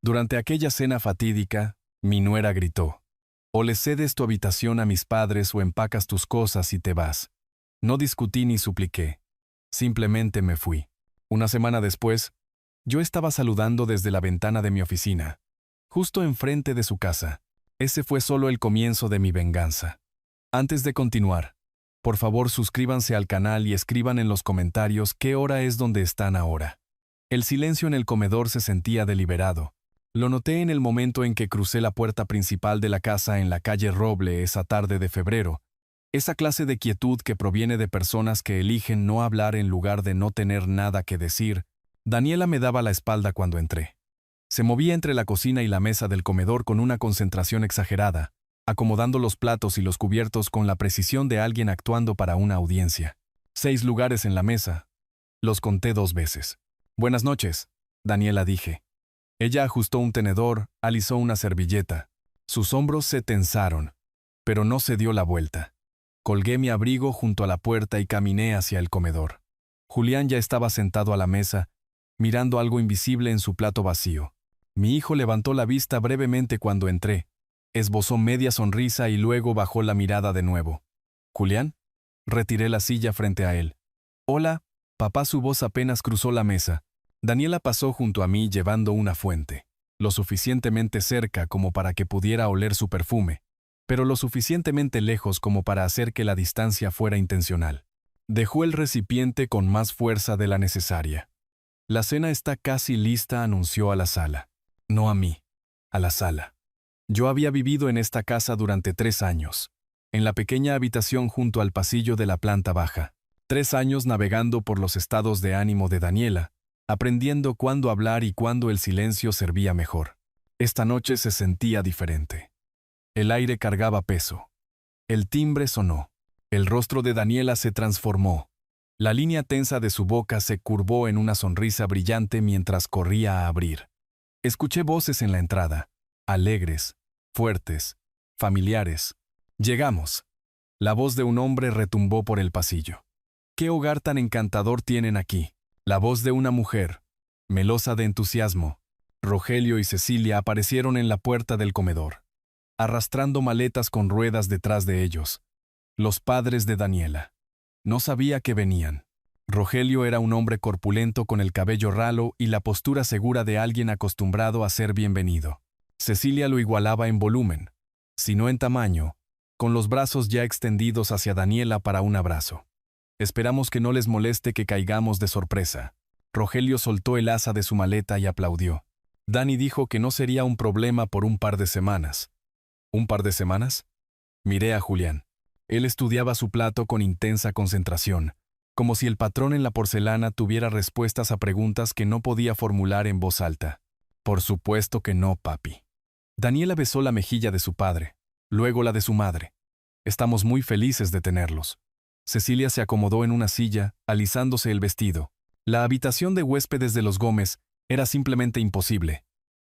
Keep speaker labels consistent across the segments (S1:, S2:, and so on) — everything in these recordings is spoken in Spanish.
S1: Durante aquella cena fatídica, mi nuera gritó: «O le cedes tu habitación a mis padres o empacas tus cosas y te vas». No discutí ni supliqué. Simplemente me fui. Una semana después, yo estaba saludando desde la ventana de mi oficina, justo enfrente de su casa. Ese fue solo el comienzo de mi venganza. Antes de continuar, por favor suscríbanse al canal y escriban en los comentarios qué hora es donde están ahora. El silencio en el comedor se sentía deliberado. Lo noté en el momento en que crucé la puerta principal de la casa en la calle Roble esa tarde de febrero. Esa clase de quietud que proviene de personas que eligen no hablar en lugar de no tener nada que decir. Daniela me daba la espalda cuando entré. Se movía entre la cocina y la mesa del comedor con una concentración exagerada, acomodando los platos y los cubiertos con la precisión de alguien actuando para una audiencia. 6 lugares en la mesa. Los conté 2 veces. «Buenas noches», Daniela dije. Ella ajustó un tenedor, alisó una servilleta. Sus hombros se tensaron, pero no se dio la vuelta. Colgué mi abrigo junto a la puerta y caminé hacia el comedor. Julián ya estaba sentado a la mesa, mirando algo invisible en su plato vacío. Mi hijo levantó la vista brevemente cuando entré. Esbozó media sonrisa y luego bajó la mirada de nuevo. «¿Julián?». Retiré la silla frente a él. «Hola, papá». Su voz apenas cruzó la mesa. Daniela pasó junto a mí llevando una fuente, lo suficientemente cerca como para que pudiera oler su perfume, pero lo suficientemente lejos como para hacer que la distancia fuera intencional. Dejó el recipiente con más fuerza de la necesaria. «La cena está casi lista», anunció a la sala. No a mí, a la sala. Yo había vivido en esta casa durante 3 años, en la pequeña habitación junto al pasillo de la planta baja. 3 años navegando por los estados de ánimo de Daniela, aprendiendo cuándo hablar y cuándo el silencio servía mejor. Esta noche se sentía diferente. El aire cargaba peso. El timbre sonó. El rostro de Daniela se transformó. La línea tensa de su boca se curvó en una sonrisa brillante mientras corría a abrir. Escuché voces en la entrada, alegres, fuertes, familiares. «Llegamos». La voz de un hombre retumbó por el pasillo. «¿Qué hogar tan encantador tienen aquí?». La voz de una mujer, melosa de entusiasmo. Rogelio y Cecilia aparecieron en la puerta del comedor, arrastrando maletas con ruedas detrás de ellos. Los padres de Daniela. No sabía que venían. Rogelio era un hombre corpulento con el cabello ralo y la postura segura de alguien acostumbrado a ser bienvenido. Cecilia lo igualaba en volumen, si no en tamaño, con los brazos ya extendidos hacia Daniela para un abrazo. «Esperamos que no les moleste que caigamos de sorpresa». Rogelio soltó el asa de su maleta y aplaudió. Dani dijo que no sería un problema por un par de semanas. ¿Un par de semanas? Miré a Julián. Él estudiaba su plato con intensa concentración, como si el patrón en la porcelana tuviera respuestas a preguntas que no podía formular en voz alta. «Por supuesto que no, papi». Daniela besó la mejilla de su padre, luego la de su madre. «Estamos muy felices de tenerlos». Cecilia se acomodó en una silla, alisándose el vestido. La habitación de huéspedes de los Gómez era simplemente imposible.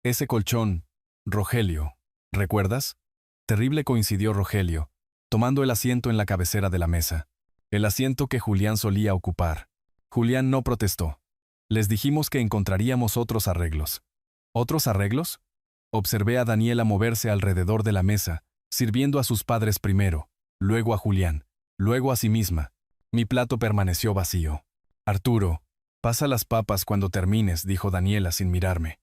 S1: Ese colchón, Rogelio, ¿recuerdas? Terrible, coincidió Rogelio, tomando el asiento en la cabecera de la mesa. El asiento que Julián solía ocupar. Julián no protestó. Les dijimos que encontraríamos otros arreglos. ¿Otros arreglos? Observé a Daniela moverse alrededor de la mesa, sirviendo a sus padres primero, luego a Julián. Luego a sí misma. Mi plato permaneció vacío. «Arturo, pasa las papas cuando termines», dijo Daniela sin mirarme.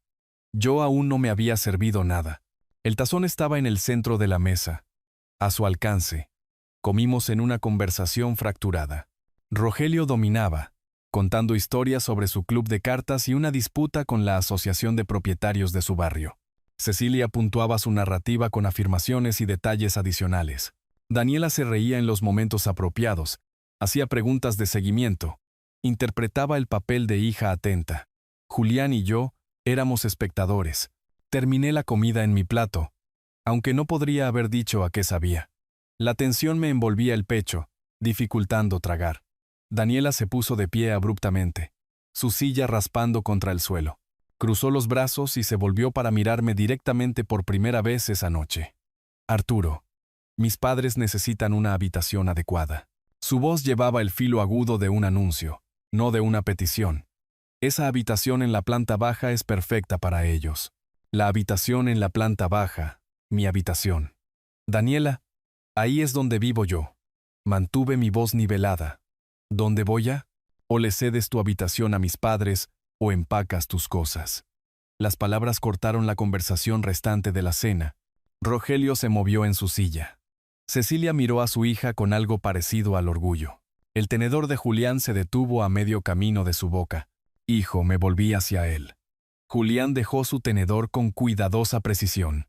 S1: Yo aún no me había servido nada. El tazón estaba en el centro de la mesa, a su alcance. Comimos en una conversación fracturada. Rogelio dominaba, contando historias sobre su club de cartas y una disputa con la asociación de propietarios de su barrio. Cecilia puntuaba su narrativa con afirmaciones y detalles adicionales. Daniela se reía en los momentos apropiados, hacía preguntas de seguimiento, interpretaba el papel de hija atenta. Julián y yo éramos espectadores. Terminé la comida en mi plato, aunque no podría haber dicho a qué sabía. La tensión me envolvía el pecho, dificultando tragar. Daniela se puso de pie abruptamente, su silla raspando contra el suelo. Cruzó los brazos y se volvió para mirarme directamente por primera vez esa noche. «Arturo, mis padres necesitan una habitación adecuada». Su voz llevaba el filo agudo de un anuncio, no de una petición. «Esa habitación en la planta baja es perfecta para ellos». La habitación en la planta baja, mi habitación. Daniela, ahí es donde vivo yo. Mantuve mi voz nivelada. ¿Dónde voy a? O le cedes tu habitación a mis padres, o empacas tus cosas. Las palabras cortaron la conversación restante de la cena. Rogelio se movió en su silla. Cecilia miró a su hija con algo parecido al orgullo. El tenedor de Julián se detuvo a medio camino de su boca. Hijo, me volví hacia él. Julián dejó su tenedor con cuidadosa precisión.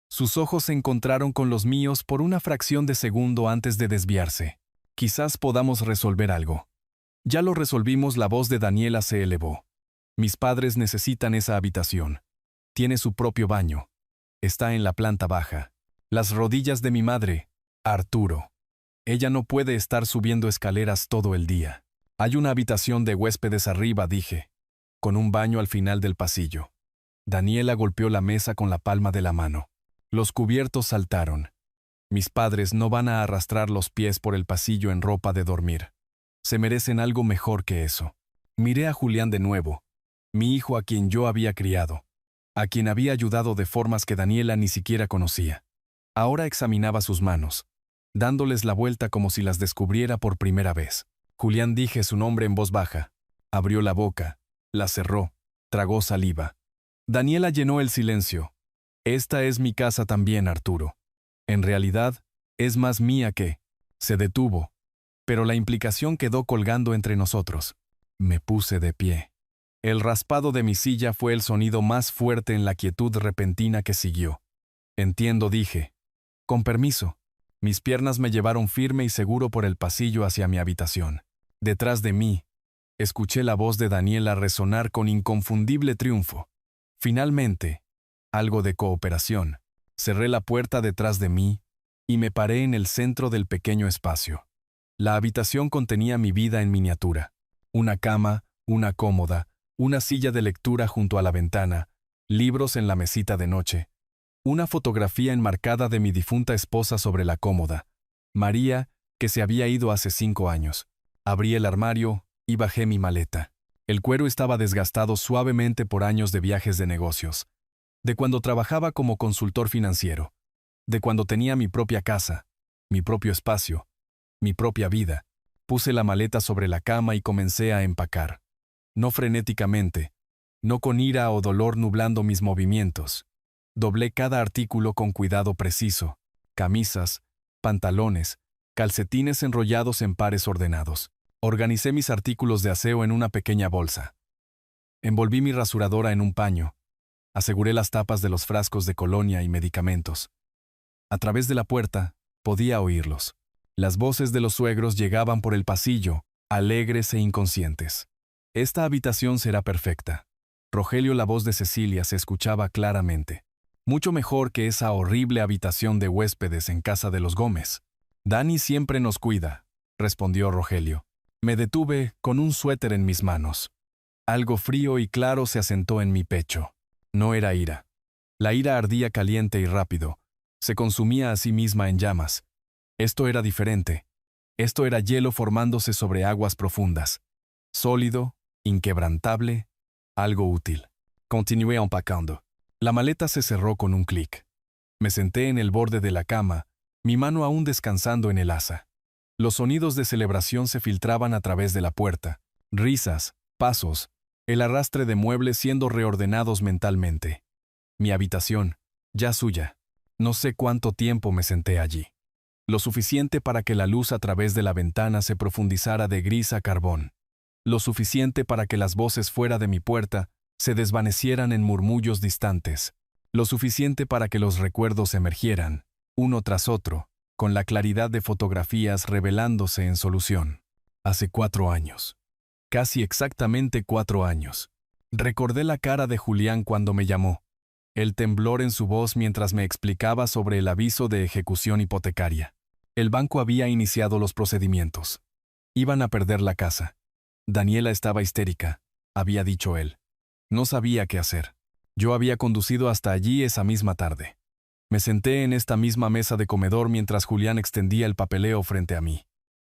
S1: Sus ojos se encontraron con los míos por una fracción de segundo antes de desviarse. Quizás podamos resolver algo. Ya lo resolvimos, la voz de Daniela se elevó. Mis padres necesitan esa habitación. Tiene su propio baño. Está en la planta baja. Las rodillas de mi madre, Arturo. Ella no puede estar subiendo escaleras todo el día. Hay una habitación de huéspedes arriba, dije, con un baño al final del pasillo. Daniela golpeó la mesa con la palma de la mano. Los cubiertos saltaron. Mis padres no van a arrastrar los pies por el pasillo en ropa de dormir. Se merecen algo mejor que eso. Miré a Julián de nuevo, mi hijo a quien yo había criado, a quien había ayudado de formas que Daniela ni siquiera conocía. Ahora examinaba sus manos, dándoles la vuelta como si las descubriera por primera vez. Julián, dije su nombre en voz baja. Abrió la boca, la cerró, tragó saliva. Daniela llenó el silencio. Esta es mi casa también, Arturo. En realidad, es más mía que... Se detuvo, pero la implicación quedó colgando entre nosotros. Me puse de pie. El raspado de mi silla fue el sonido más fuerte en la quietud repentina que siguió. Entiendo, dije. Con permiso. Mis piernas me llevaron firme y seguro por el pasillo hacia mi habitación. Detrás de mí, escuché la voz de Daniela resonar con inconfundible triunfo. Finalmente, algo de cooperación. Cerré la puerta detrás de mí y me paré en el centro del pequeño espacio. La habitación contenía mi vida en miniatura. Una cama, una cómoda, una silla de lectura junto a la ventana, libros en la mesita de noche, una fotografía enmarcada de mi difunta esposa sobre la cómoda, María, que se había ido hace 5 años. Abrí el armario y bajé mi maleta. El cuero estaba desgastado suavemente por años de viajes de negocios, de cuando trabajaba como consultor financiero, de cuando tenía mi propia casa, mi propio espacio, mi propia vida. Puse la maleta sobre la cama y comencé a empacar. No frenéticamente, no con ira o dolor nublando mis movimientos. Doblé cada artículo con cuidado preciso: camisas, pantalones, calcetines enrollados en pares ordenados. Organicé mis artículos de aseo en una pequeña bolsa. Envolví mi rasuradora en un paño. Aseguré las tapas de los frascos de colonia y medicamentos. A través de la puerta, podía oírlos. Las voces de los suegros llegaban por el pasillo, alegres e inconscientes. Esta habitación será perfecta. Rogelio, la voz de Cecilia se escuchaba claramente. Mucho mejor que esa horrible habitación de huéspedes en casa de los Gómez. Dani siempre nos cuida, respondió Rogelio. Me detuve con un suéter en mis manos. Algo frío y claro se asentó en mi pecho. No era ira. La ira ardía caliente y rápido. Se consumía a sí misma en llamas. Esto era diferente. Esto era hielo formándose sobre aguas profundas. Sólido, inquebrantable, algo útil. Continué empacando. La maleta se cerró con un clic. Me senté en el borde de la cama, mi mano aún descansando en el asa. Los sonidos de celebración se filtraban a través de la puerta. Risas, pasos, el arrastre de muebles siendo reordenados mentalmente. Mi habitación, ya suya. No sé cuánto tiempo me senté allí. Lo suficiente para que la luz a través de la ventana se profundizara de gris a carbón. Lo suficiente para que las voces fuera de mi puerta se desvanecieran en murmullos distantes. Lo suficiente para que los recuerdos emergieran, uno tras otro, con la claridad de fotografías revelándose en solución. Hace 4 años. Casi exactamente 4 años. Recordé la cara de Julián cuando me llamó. El temblor en su voz mientras me explicaba sobre el aviso de ejecución hipotecaria. El banco había iniciado los procedimientos. Iban a perder la casa. Daniela estaba histérica, había dicho él. No sabía qué hacer. Yo había conducido hasta allí esa misma tarde. Me senté en esta misma mesa de comedor mientras Julián extendía el papeleo frente a mí.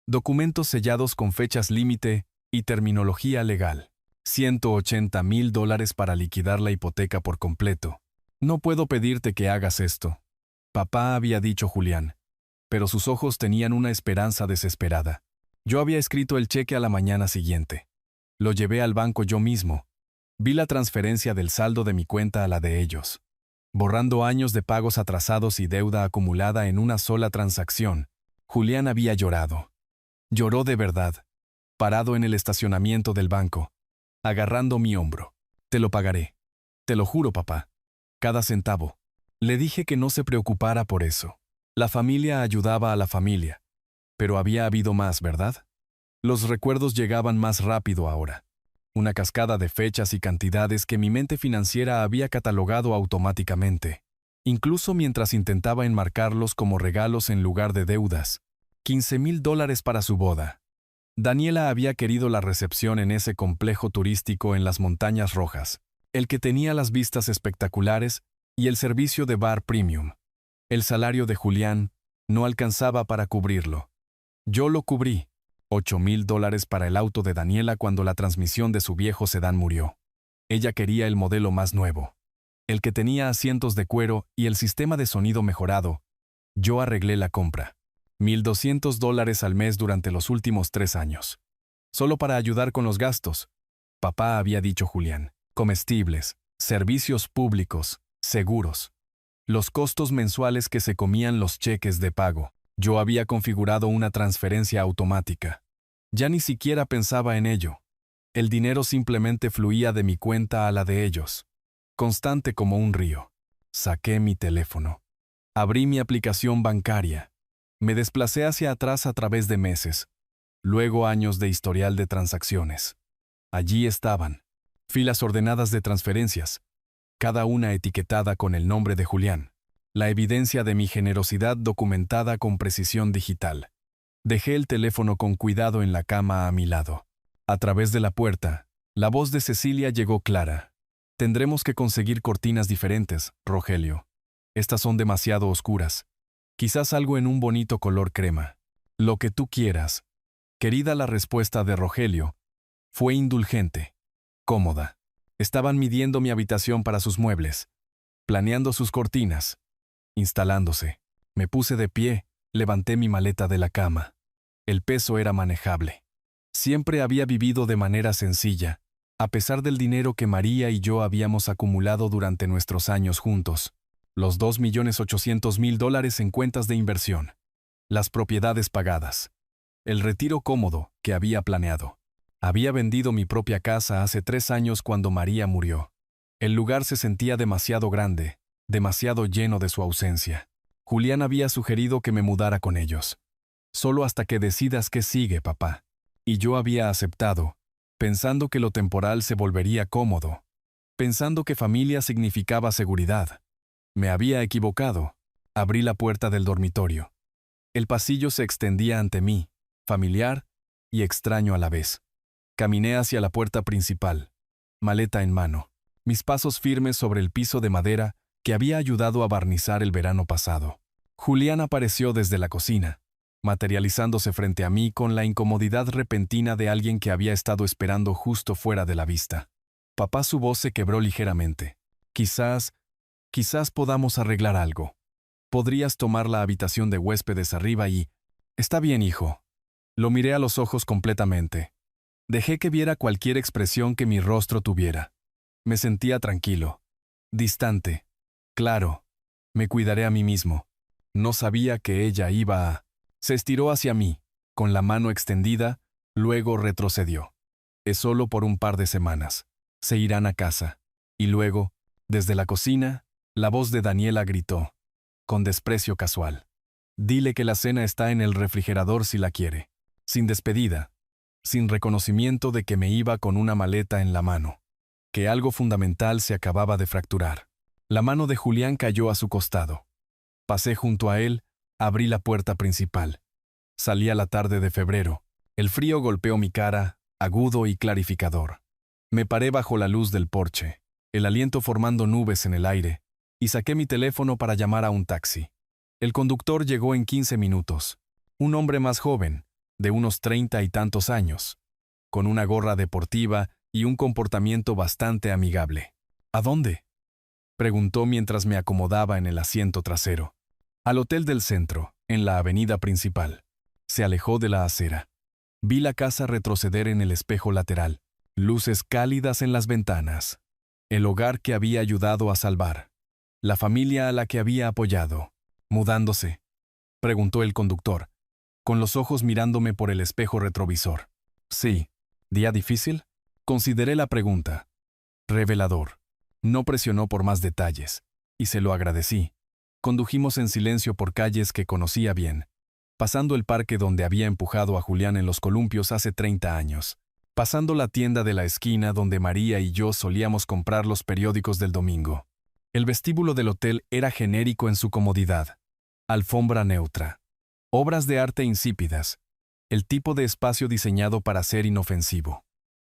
S1: Documentos sellados con fechas límite y terminología legal. $180,000 para liquidar la hipoteca por completo. No puedo pedirte que hagas esto. Papá, había dicho Julián, pero sus ojos tenían una esperanza desesperada. Yo había escrito el cheque a la mañana siguiente. Lo llevé al banco yo mismo. Vi la transferencia del saldo de mi cuenta a la de ellos, borrando años de pagos atrasados y deuda acumulada en una sola transacción. Julián había llorado. Lloró de verdad, parado en el estacionamiento del banco, agarrando mi hombro. Te lo pagaré. Te lo juro, papá. Cada centavo. Le dije que no se preocupara por eso. La familia ayudaba a la familia. Pero había habido más, ¿verdad? Los recuerdos llegaban más rápido ahora. Una cascada de fechas y cantidades que mi mente financiera había catalogado automáticamente, incluso mientras intentaba enmarcarlos como regalos en lugar de deudas. $15,000 para su boda. Daniela había querido la recepción en ese complejo turístico en las Montañas Rojas, el que tenía las vistas espectaculares y el servicio de bar premium. El salario de Julián no alcanzaba para cubrirlo. Yo lo cubrí. $8,000 para el auto de Daniela cuando la transmisión de su viejo sedán murió. Ella quería el modelo más nuevo, el que tenía asientos de cuero y el sistema de sonido mejorado. Yo arreglé la compra. $1,200 al mes durante los últimos 3 años. Solo para ayudar con los gastos. Papá, había dicho Julián. Comestibles, servicios públicos, seguros. Los costos mensuales que se comían los cheques de pago. Yo había configurado una transferencia automática. Ya ni siquiera pensaba en ello. El dinero simplemente fluía de mi cuenta a la de ellos, constante como un río. Saqué mi teléfono. Abrí mi aplicación bancaria. Me desplacé hacia atrás a través de meses, luego años de historial de transacciones. Allí estaban, filas ordenadas de transferencias, cada una etiquetada con el nombre de Julián. La evidencia de mi generosidad documentada con precisión digital. Dejé el teléfono con cuidado en la cama a mi lado. A través de la puerta, la voz de Cecilia llegó clara. Tendremos que conseguir cortinas diferentes, Rogelio. Estas son demasiado oscuras. Quizás algo en un bonito color crema. Lo que tú quieras. Querida, la respuesta de Rogelio fue indulgente, cómoda. Estaban midiendo mi habitación para sus muebles, planeando sus cortinas. Instalándose, me puse de pie, levanté mi maleta de la cama. El peso era manejable. Siempre había vivido de manera sencilla, a pesar del dinero que María y yo habíamos acumulado durante nuestros años juntos. Los $2,800,000 en cuentas de inversión. Las propiedades pagadas. El retiro cómodo que había planeado. Había vendido mi propia casa hace 3 años cuando María murió. El lugar se sentía demasiado grande, demasiado lleno de su ausencia. Julián había sugerido que me mudara con ellos. Solo hasta que decidas qué sigue, papá. Y yo había aceptado, pensando que lo temporal se volvería cómodo, pensando que familia significaba seguridad. Me había equivocado. Abrí la puerta del dormitorio. El pasillo se extendía ante mí, familiar y extraño a la vez. Caminé hacia la puerta principal, maleta en mano, mis pasos firmes sobre el piso de madera que había ayudado a barnizar el verano pasado. Julián apareció desde la cocina, materializándose frente a mí con la incomodidad repentina de alguien que había estado esperando justo fuera de la vista. Papá, su voz se quebró ligeramente. Quizás podamos arreglar algo. Podrías tomar la habitación de huéspedes arriba y... Está bien, hijo. Lo miré a los ojos completamente. Dejé que viera cualquier expresión que mi rostro tuviera. Me sentía tranquilo, distante. Claro, me cuidaré a mí mismo. No sabía que ella iba a... Se estiró hacia mí, con la mano extendida, luego retrocedió. Es solo por un par de semanas. Se irán a casa. Y luego, desde la cocina, la voz de Daniela gritó, con desprecio casual. Dile que la cena está en el refrigerador si la quiere. Sin despedida, sin reconocimiento de que me iba con una maleta en la mano. Que algo fundamental se acababa de fracturar. La mano de Julián cayó a su costado. Pasé junto a él, abrí la puerta principal. Salía la tarde de febrero. El frío golpeó mi cara, agudo y clarificador. Me paré bajo la luz del porche, el aliento formando nubes en el aire, y saqué mi teléfono para llamar a un taxi. El conductor llegó en 15 minutos. Un hombre más joven, de unos 30 y tantos años, con una gorra deportiva y un comportamiento bastante amigable. ¿A dónde?, Preguntó mientras me acomodaba en el asiento trasero. Al hotel del centro, en la avenida principal. Se alejó de la acera. Vi la casa retroceder en el espejo lateral. Luces cálidas en las ventanas. El hogar que había ayudado a salvar. La familia a la que había apoyado. ¿Mudándose?, preguntó el conductor, con los ojos mirándome por el espejo retrovisor. Sí. ¿Día difícil? Consideré la pregunta. Revelador. No presionó por más detalles, y se lo agradecí. Condujimos en silencio por calles que conocía bien, pasando el parque donde había empujado a Julián en los columpios hace 30 años, pasando la tienda de la esquina donde María y yo solíamos comprar los periódicos del domingo. El vestíbulo del hotel era genérico en su comodidad. Alfombra neutra. Obras de arte insípidas. El tipo de espacio diseñado para ser inofensivo.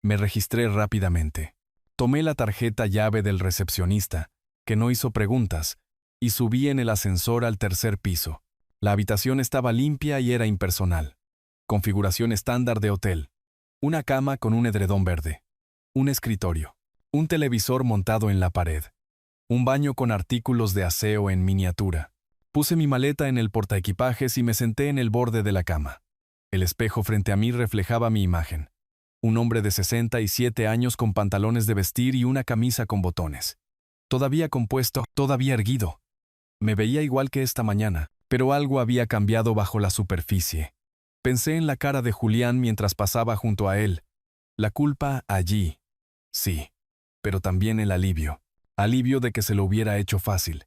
S1: Me registré rápidamente. Tomé la tarjeta llave del recepcionista, que no hizo preguntas, y subí en el ascensor al tercer piso. La habitación estaba limpia y era impersonal. Configuración estándar de hotel. Una cama con un edredón verde. Un escritorio. Un televisor montado en la pared. Un baño con artículos de aseo en miniatura. Puse mi maleta en el portaequipajes y me senté en el borde de la cama. El espejo frente a mí reflejaba mi imagen. Un hombre de 67 años con pantalones de vestir y una camisa con botones. Todavía compuesto, todavía erguido. Me veía igual que esta mañana, pero algo había cambiado bajo la superficie. Pensé en la cara de Julián mientras pasaba junto a él. La culpa allí. Sí, pero también el alivio. Alivio de que se lo hubiera hecho fácil.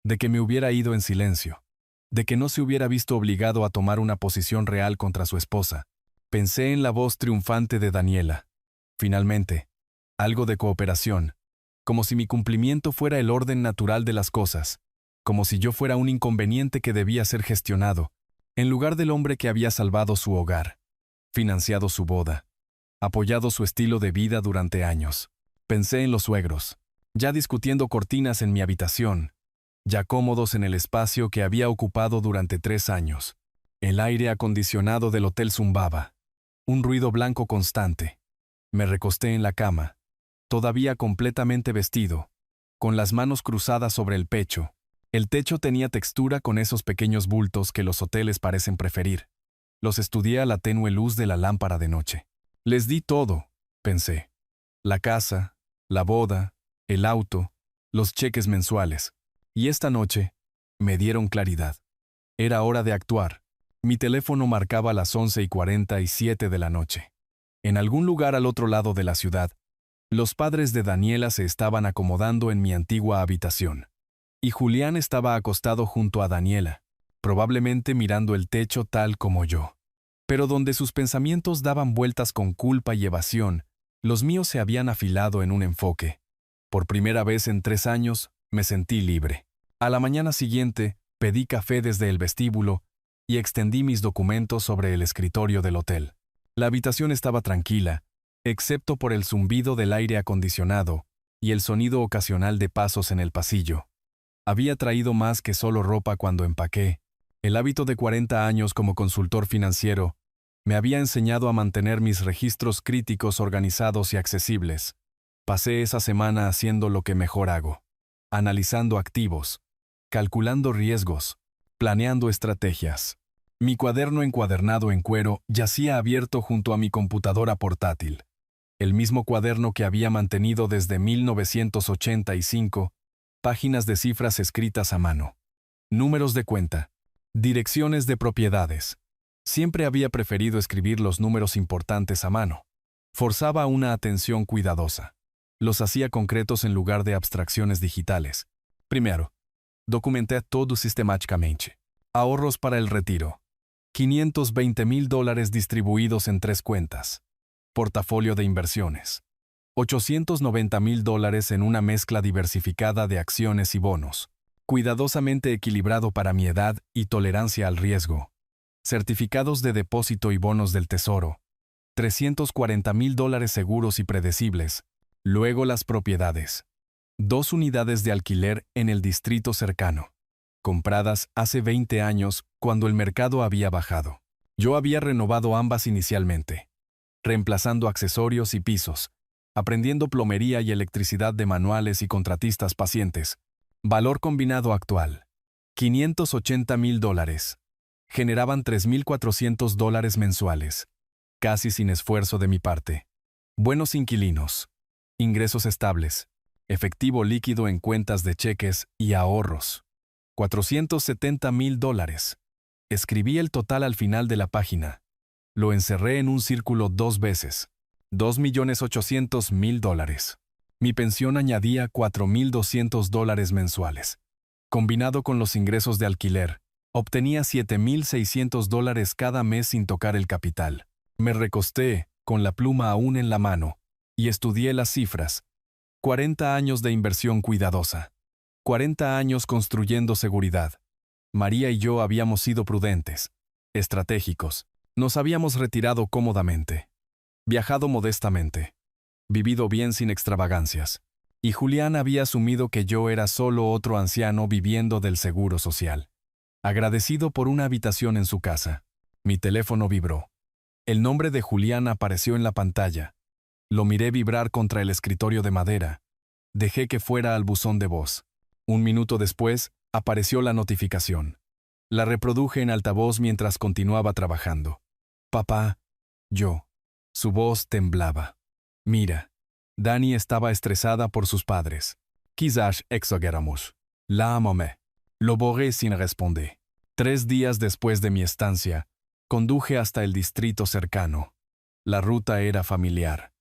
S1: De que me hubiera ido en silencio. De que no se hubiera visto obligado a tomar una posición real contra su esposa. Pensé en la voz triunfante de Daniela. Finalmente, algo de cooperación. Como si mi cumplimiento fuera el orden natural de las cosas. Como si yo fuera un inconveniente que debía ser gestionado, en lugar del hombre que había salvado su hogar, financiado su boda, apoyado su estilo de vida durante años. Pensé en los suegros, ya discutiendo cortinas en mi habitación, ya cómodos en el espacio que había ocupado durante 3 años. El aire acondicionado del hotel zumbaba. Un ruido blanco constante. Me recosté en la cama, todavía completamente vestido, con las manos cruzadas sobre el pecho. El techo tenía textura con esos pequeños bultos que los hoteles parecen preferir. Los estudié a la tenue luz de la lámpara de noche. Les di todo, pensé. La casa, la boda, el auto, los cheques mensuales. Y esta noche, me dieron claridad. Era hora de actuar. Mi teléfono marcaba las 11:47 de la noche. En algún lugar al otro lado de la ciudad, los padres de Daniela se estaban acomodando en mi antigua habitación. Y Julián estaba acostado junto a Daniela, probablemente mirando el techo tal como yo. Pero donde sus pensamientos daban vueltas con culpa y evasión, los míos se habían afilado en un enfoque. Por primera vez en 3 años, me sentí libre. A la mañana siguiente, pedí café desde el vestíbulo y extendí mis documentos sobre el escritorio del hotel. La habitación estaba tranquila, excepto por el zumbido del aire acondicionado y el sonido ocasional de pasos en el pasillo. Había traído más que solo ropa cuando empaqué. El hábito de 40 años como consultor financiero me había enseñado a mantener mis registros críticos organizados y accesibles. Pasé esa semana haciendo lo que mejor hago. Analizando activos, calculando riesgos, planeando estrategias. Mi cuaderno encuadernado en cuero yacía abierto junto a mi computadora portátil. El mismo cuaderno que había mantenido desde 1985, páginas de cifras escritas a mano. Números de cuenta. Direcciones de propiedades. Siempre había preferido escribir los números importantes a mano. Forzaba una atención cuidadosa. Los hacía concretos en lugar de abstracciones digitales. Primero, documenté todo sistemáticamente. Ahorros para el retiro. $520,000 distribuidos en 3 cuentas. Portafolio de inversiones. $890,000 en una mezcla diversificada de acciones y bonos. Cuidadosamente equilibrado para mi edad y tolerancia al riesgo. Certificados de depósito y bonos del tesoro. $340,000 seguros y predecibles. Luego las propiedades. 2 unidades de alquiler en el distrito cercano. Compradas hace 20 años cuando el mercado había bajado. Yo había renovado ambas inicialmente. Reemplazando accesorios y pisos. Aprendiendo plomería y electricidad de manuales y contratistas pacientes. Valor combinado actual. $580,000. Generaban $3,400 mensuales. Casi sin esfuerzo de mi parte. Buenos inquilinos. Ingresos estables. Efectivo líquido en cuentas de cheques y ahorros. $470,000. Escribí el total al final de la página. Lo encerré en un círculo 2 veces. $2,800,000. Mi pensión añadía $4,200 mensuales. Combinado con los ingresos de alquiler, obtenía $7,600 cada mes sin tocar el capital. Me recosté, con la pluma aún en la mano, y estudié las cifras. 40 años de inversión cuidadosa. 40 años construyendo seguridad. María y yo habíamos sido prudentes, estratégicos. Nos habíamos retirado cómodamente. Viajado modestamente. Vivido bien sin extravagancias. Y Julián había asumido que yo era solo otro anciano viviendo del seguro social. Agradecido por una habitación en su casa. Mi teléfono vibró. El nombre de Julián apareció en la pantalla. Lo miré vibrar contra el escritorio de madera. Dejé que fuera al buzón de voz. Un minuto después, apareció la notificación. La reproduje en altavoz mientras continuaba trabajando. Papá, yo. Su voz temblaba. Mira. Dani estaba estresada por sus padres. Quizás exageramos. La amé. Lo borré sin responder. 3 días después de mi estancia, conduje hasta el distrito cercano. La ruta era familiar.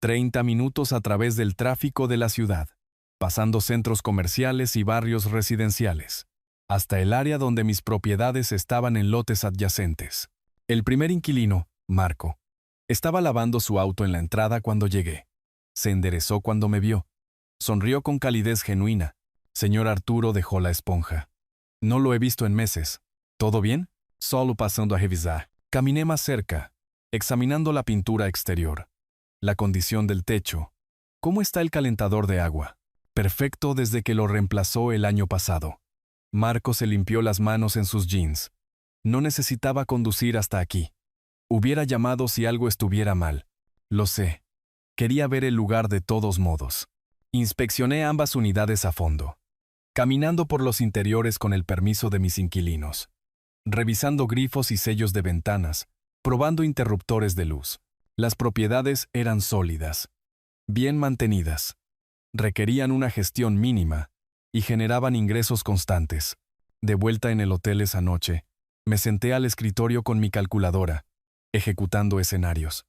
S1: 30 minutos a través del tráfico de la ciudad, pasando centros comerciales y barrios residenciales, hasta el área donde mis propiedades estaban en lotes adyacentes. El primer inquilino, Marco, estaba lavando su auto en la entrada cuando llegué. Se enderezó cuando me vio. Sonrió con calidez genuina. Señor Arturo dejó la esponja. No lo he visto en meses. ¿Todo bien? Solo pasando a revisar. Caminé más cerca, examinando la pintura exterior. La condición del techo. ¿Cómo está el calentador de agua? Perfecto desde que lo reemplazó el año pasado. Marco se limpió las manos en sus jeans. No necesitaba conducir hasta aquí. Hubiera llamado si algo estuviera mal. Lo sé. Quería ver el lugar de todos modos. Inspeccioné ambas unidades a fondo. Caminando por los interiores con el permiso de mis inquilinos. Revisando grifos y sellos de ventanas. Probando interruptores de luz. Las propiedades eran sólidas. Bien mantenidas. Requerían una gestión mínima. Y generaban ingresos constantes. De vuelta en el hotel esa noche, me senté al escritorio con mi calculadora, ejecutando escenarios.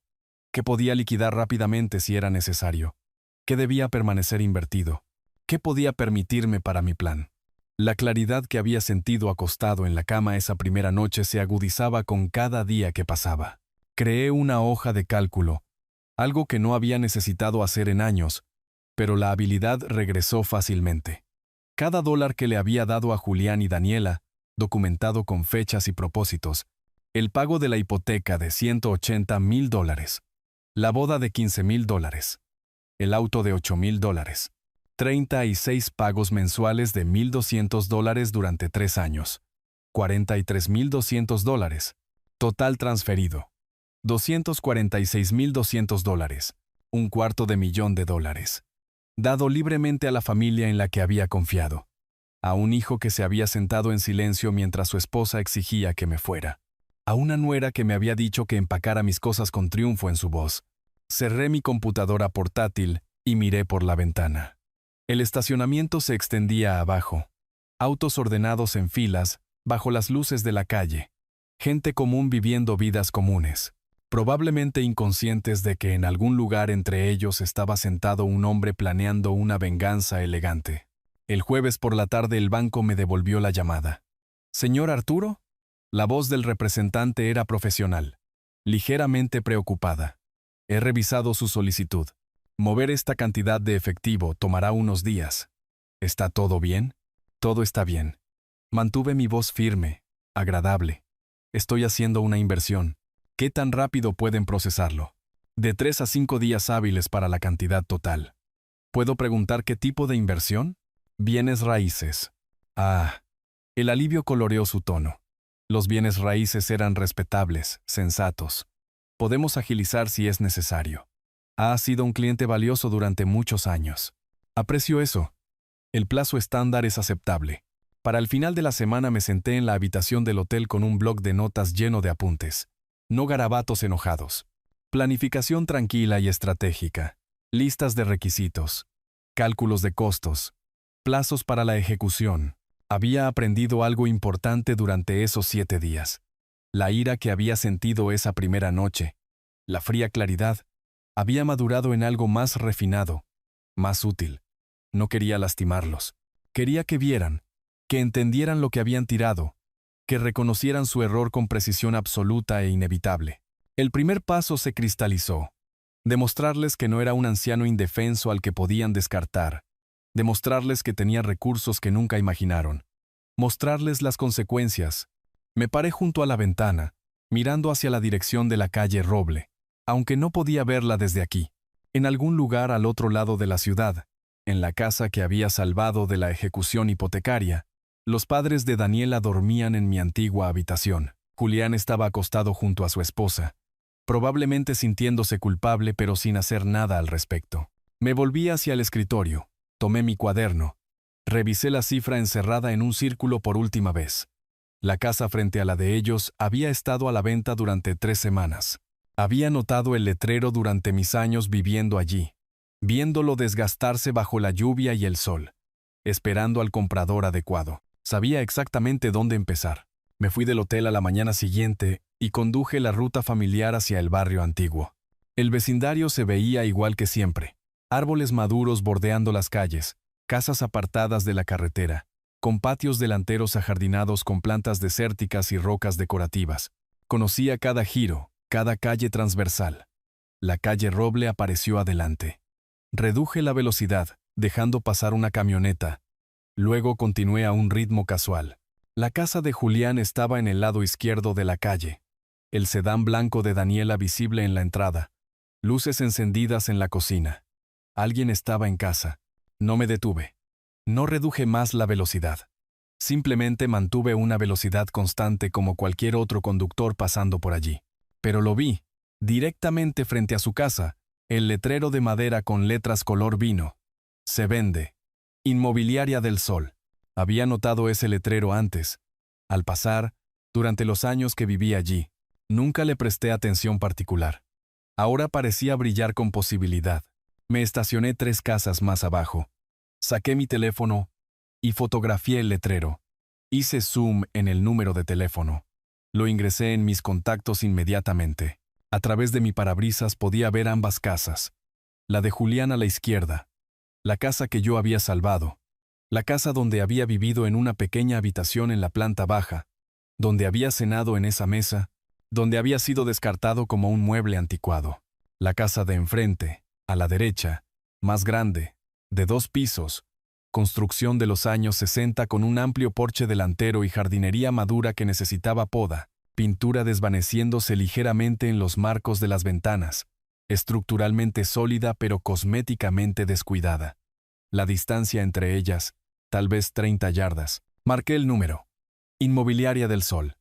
S1: ¿Qué podía liquidar rápidamente si era necesario? ¿Qué debía permanecer invertido? ¿Qué podía permitirme para mi plan? La claridad que había sentido acostado en la cama esa primera noche se agudizaba con cada día que pasaba. Creé una hoja de cálculo, algo que no había necesitado hacer en años, pero la habilidad regresó fácilmente. Cada dólar que le había dado a Julián y Daniela, documentado con fechas y propósitos, el pago de la hipoteca de $180,000, la boda de $15,000, el auto de $8,000, 36 pagos mensuales de $1,200 durante 3 años, $43,200, total transferido, $246,200, $250,000, dado libremente a la familia en la que había confiado, a un hijo que se había sentado en silencio mientras su esposa exigía que me fuera, a una nuera que me había dicho que empacara mis cosas con triunfo en su voz. Cerré mi computadora portátil y miré por la ventana. El estacionamiento se extendía abajo, autos ordenados en filas, bajo las luces de la calle, gente común viviendo vidas comunes, probablemente inconscientes de que en algún lugar entre ellos estaba sentado un hombre planeando una venganza elegante. El jueves por la tarde el banco me devolvió la llamada. ¿Señor Arturo? La voz del representante era profesional, ligeramente preocupada. He revisado su solicitud. Mover esta cantidad de efectivo tomará unos días. ¿Está todo bien? Todo está bien. Mantuve mi voz firme, agradable. Estoy haciendo una inversión. ¿Qué tan rápido pueden procesarlo? De 3 a 5 días hábiles para la cantidad total. ¿Puedo preguntar qué tipo de inversión? Bienes raíces. Ah. El alivio coloreó su tono. Los bienes raíces eran respetables, sensatos. Podemos agilizar si es necesario. Ha sido un cliente valioso durante muchos años. Aprecio eso. El plazo estándar es aceptable. Para el final de la semana me senté en la habitación del hotel con un bloc de notas lleno de apuntes. No garabatos enojados. Planificación tranquila y estratégica. Listas de requisitos. Cálculos de costos. Plazos para la ejecución. Había aprendido algo importante durante esos 7 días. La ira que había sentido esa primera noche, la fría claridad, había madurado en algo más refinado, más útil. No quería lastimarlos. Quería que vieran, que entendieran lo que habían tirado, que reconocieran su error con precisión absoluta e inevitable. El primer paso se cristalizó. Demostrarles que no era un anciano indefenso al que podían descartar. Demostrarles que tenía recursos que nunca imaginaron. Mostrarles las consecuencias. Me paré junto a la ventana, mirando hacia la dirección de la calle Roble, aunque no podía verla desde aquí. En algún lugar al otro lado de la ciudad, en la casa que había salvado de la ejecución hipotecaria, los padres de Daniela dormían en mi antigua habitación. Julián estaba acostado junto a su esposa, probablemente sintiéndose culpable pero sin hacer nada al respecto. Me volví hacia el escritorio, tomé mi cuaderno, revisé la cifra encerrada en un círculo por última vez. La casa frente a la de ellos había estado a la venta durante 3 semanas. Había notado el letrero durante mis años viviendo allí, viéndolo desgastarse bajo la lluvia y el sol, esperando al comprador adecuado. Sabía exactamente dónde empezar. Me fui del hotel a la mañana siguiente y conduje la ruta familiar hacia el barrio antiguo. El vecindario se veía igual que siempre. Árboles maduros bordeando las calles, casas apartadas de la carretera, con patios delanteros ajardinados con plantas desérticas y rocas decorativas. Conocía cada giro, cada calle transversal. La calle Roble apareció adelante. Reduje la velocidad, dejando pasar una camioneta. Luego continué a un ritmo casual. La casa de Julián estaba en el lado izquierdo de la calle. El sedán blanco de Daniela visible en la entrada. Luces encendidas en la cocina. Alguien estaba en casa. No me detuve. No reduje más la velocidad. Simplemente mantuve una velocidad constante como cualquier otro conductor pasando por allí. Pero lo vi, directamente frente a su casa, el letrero de madera con letras color vino. Se vende. Inmobiliaria del Sol. Había notado ese letrero antes. Al pasar, durante los años que viví allí, nunca le presté atención particular. Ahora parecía brillar con posibilidad. Me estacioné 3 casas más abajo. Saqué mi teléfono y fotografié el letrero. Hice zoom en el número de teléfono. Lo ingresé en mis contactos inmediatamente. A través de mi parabrisas podía ver ambas casas. La de Julián a la izquierda. La casa que yo había salvado. La casa donde había vivido en una pequeña habitación en la planta baja. Donde había cenado en esa mesa. Donde había sido descartado como un mueble anticuado. La casa de enfrente, a la derecha, más grande, de 2 pisos, construcción de los años 60 con un amplio porche delantero y jardinería madura que necesitaba poda, pintura desvaneciéndose ligeramente en los marcos de las ventanas, estructuralmente sólida pero cosméticamente descuidada. La distancia entre ellas, tal vez 30 yardas. Marqué el número. Inmobiliaria del Sol.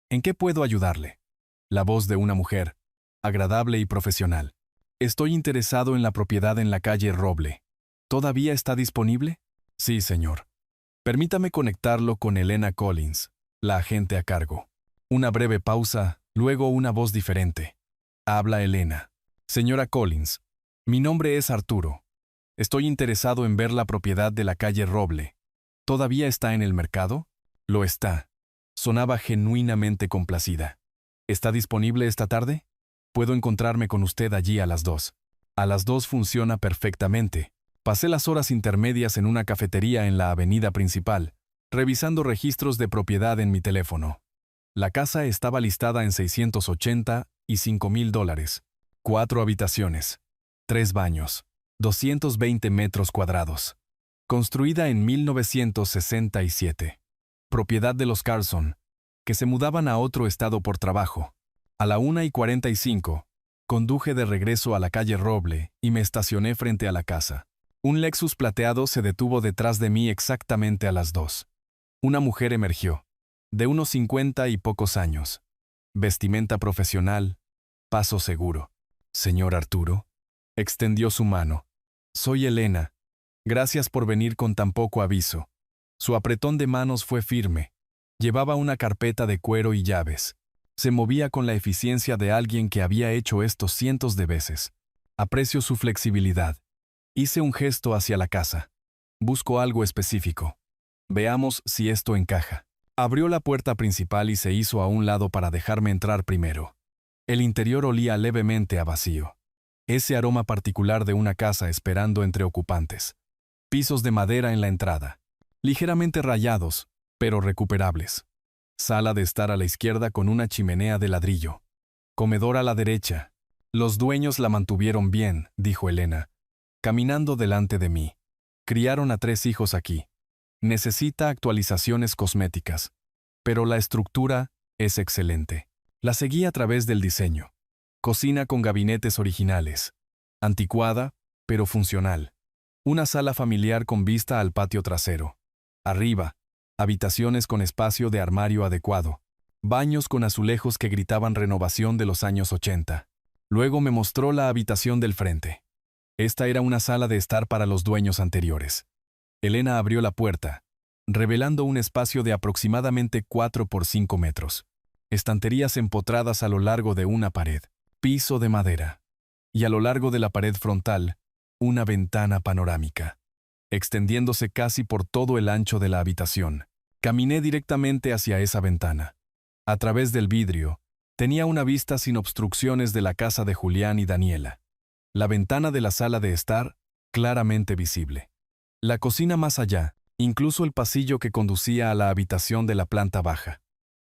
S1: ¿En qué puedo ayudarle? La voz de una mujer, agradable y profesional. Estoy interesado en la propiedad en la calle Roble. ¿Todavía está disponible? Sí, señor. Permítame conectarlo con Elena Collins, la agente a cargo. Una breve pausa, luego una voz diferente. Habla Elena. Señora Collins, mi nombre es Arturo. Estoy interesado en ver la propiedad de la calle Roble. ¿Todavía está en el mercado? Lo está. Sonaba genuinamente complacida. ¿Está disponible esta tarde? Puedo encontrarme con usted allí a las 2. A las 2 funciona perfectamente. Pasé las horas intermedias en una cafetería en la avenida principal, revisando registros de propiedad en mi teléfono. La casa estaba listada en $680 y $5,000. 4 habitaciones, 3 baños, 220 metros cuadrados. Construida en 1967. Propiedad de los Carlson, que se mudaban a otro estado por trabajo. A la 1:45, conduje de regreso a la calle Roble y me estacioné frente a la casa. Un Lexus plateado se detuvo detrás de mí exactamente a las 2. Una mujer emergió, de unos 50 y pocos años. Vestimenta profesional, paso seguro. Señor Arturo, extendió su mano. Soy Elena. Gracias por venir con tan poco aviso. Su apretón de manos fue firme. Llevaba una carpeta de cuero y llaves. Se movía con la eficiencia de alguien que había hecho esto cientos de veces. Aprecio su flexibilidad. Hice un gesto hacia la casa. Busco algo específico. Veamos si esto encaja. Abrió la puerta principal y se hizo a un lado para dejarme entrar primero. El interior olía levemente a vacío. Ese aroma particular de una casa esperando entre ocupantes. Pisos de madera en la entrada. Ligeramente rayados, pero recuperables. Sala de estar a la izquierda con una chimenea de ladrillo. Comedor a la derecha. Los dueños la mantuvieron bien, dijo Elena, caminando delante de mí. Criaron a 3 hijos aquí. Necesita actualizaciones cosméticas, pero la estructura es excelente. La seguí a través del diseño. Cocina con gabinetes originales. Anticuada, pero funcional. Una sala familiar con vista al patio trasero. Arriba, habitaciones con espacio de armario adecuado. Baños con azulejos que gritaban renovación de los años 80. Luego me mostró la habitación del frente. Esta era una sala de estar para los dueños anteriores. Elena abrió la puerta, revelando un espacio de aproximadamente 4 por 5 metros. Estanterías empotradas a lo largo de una pared, piso de madera. Y a lo largo de la pared frontal, una ventana panorámica, extendiéndose casi por todo el ancho de la habitación. Caminé directamente hacia esa ventana. A través del vidrio, tenía una vista sin obstrucciones de la casa de Julián y Daniela. La ventana de la sala de estar, claramente visible. La cocina más allá, incluso el pasillo que conducía a la habitación de la planta baja.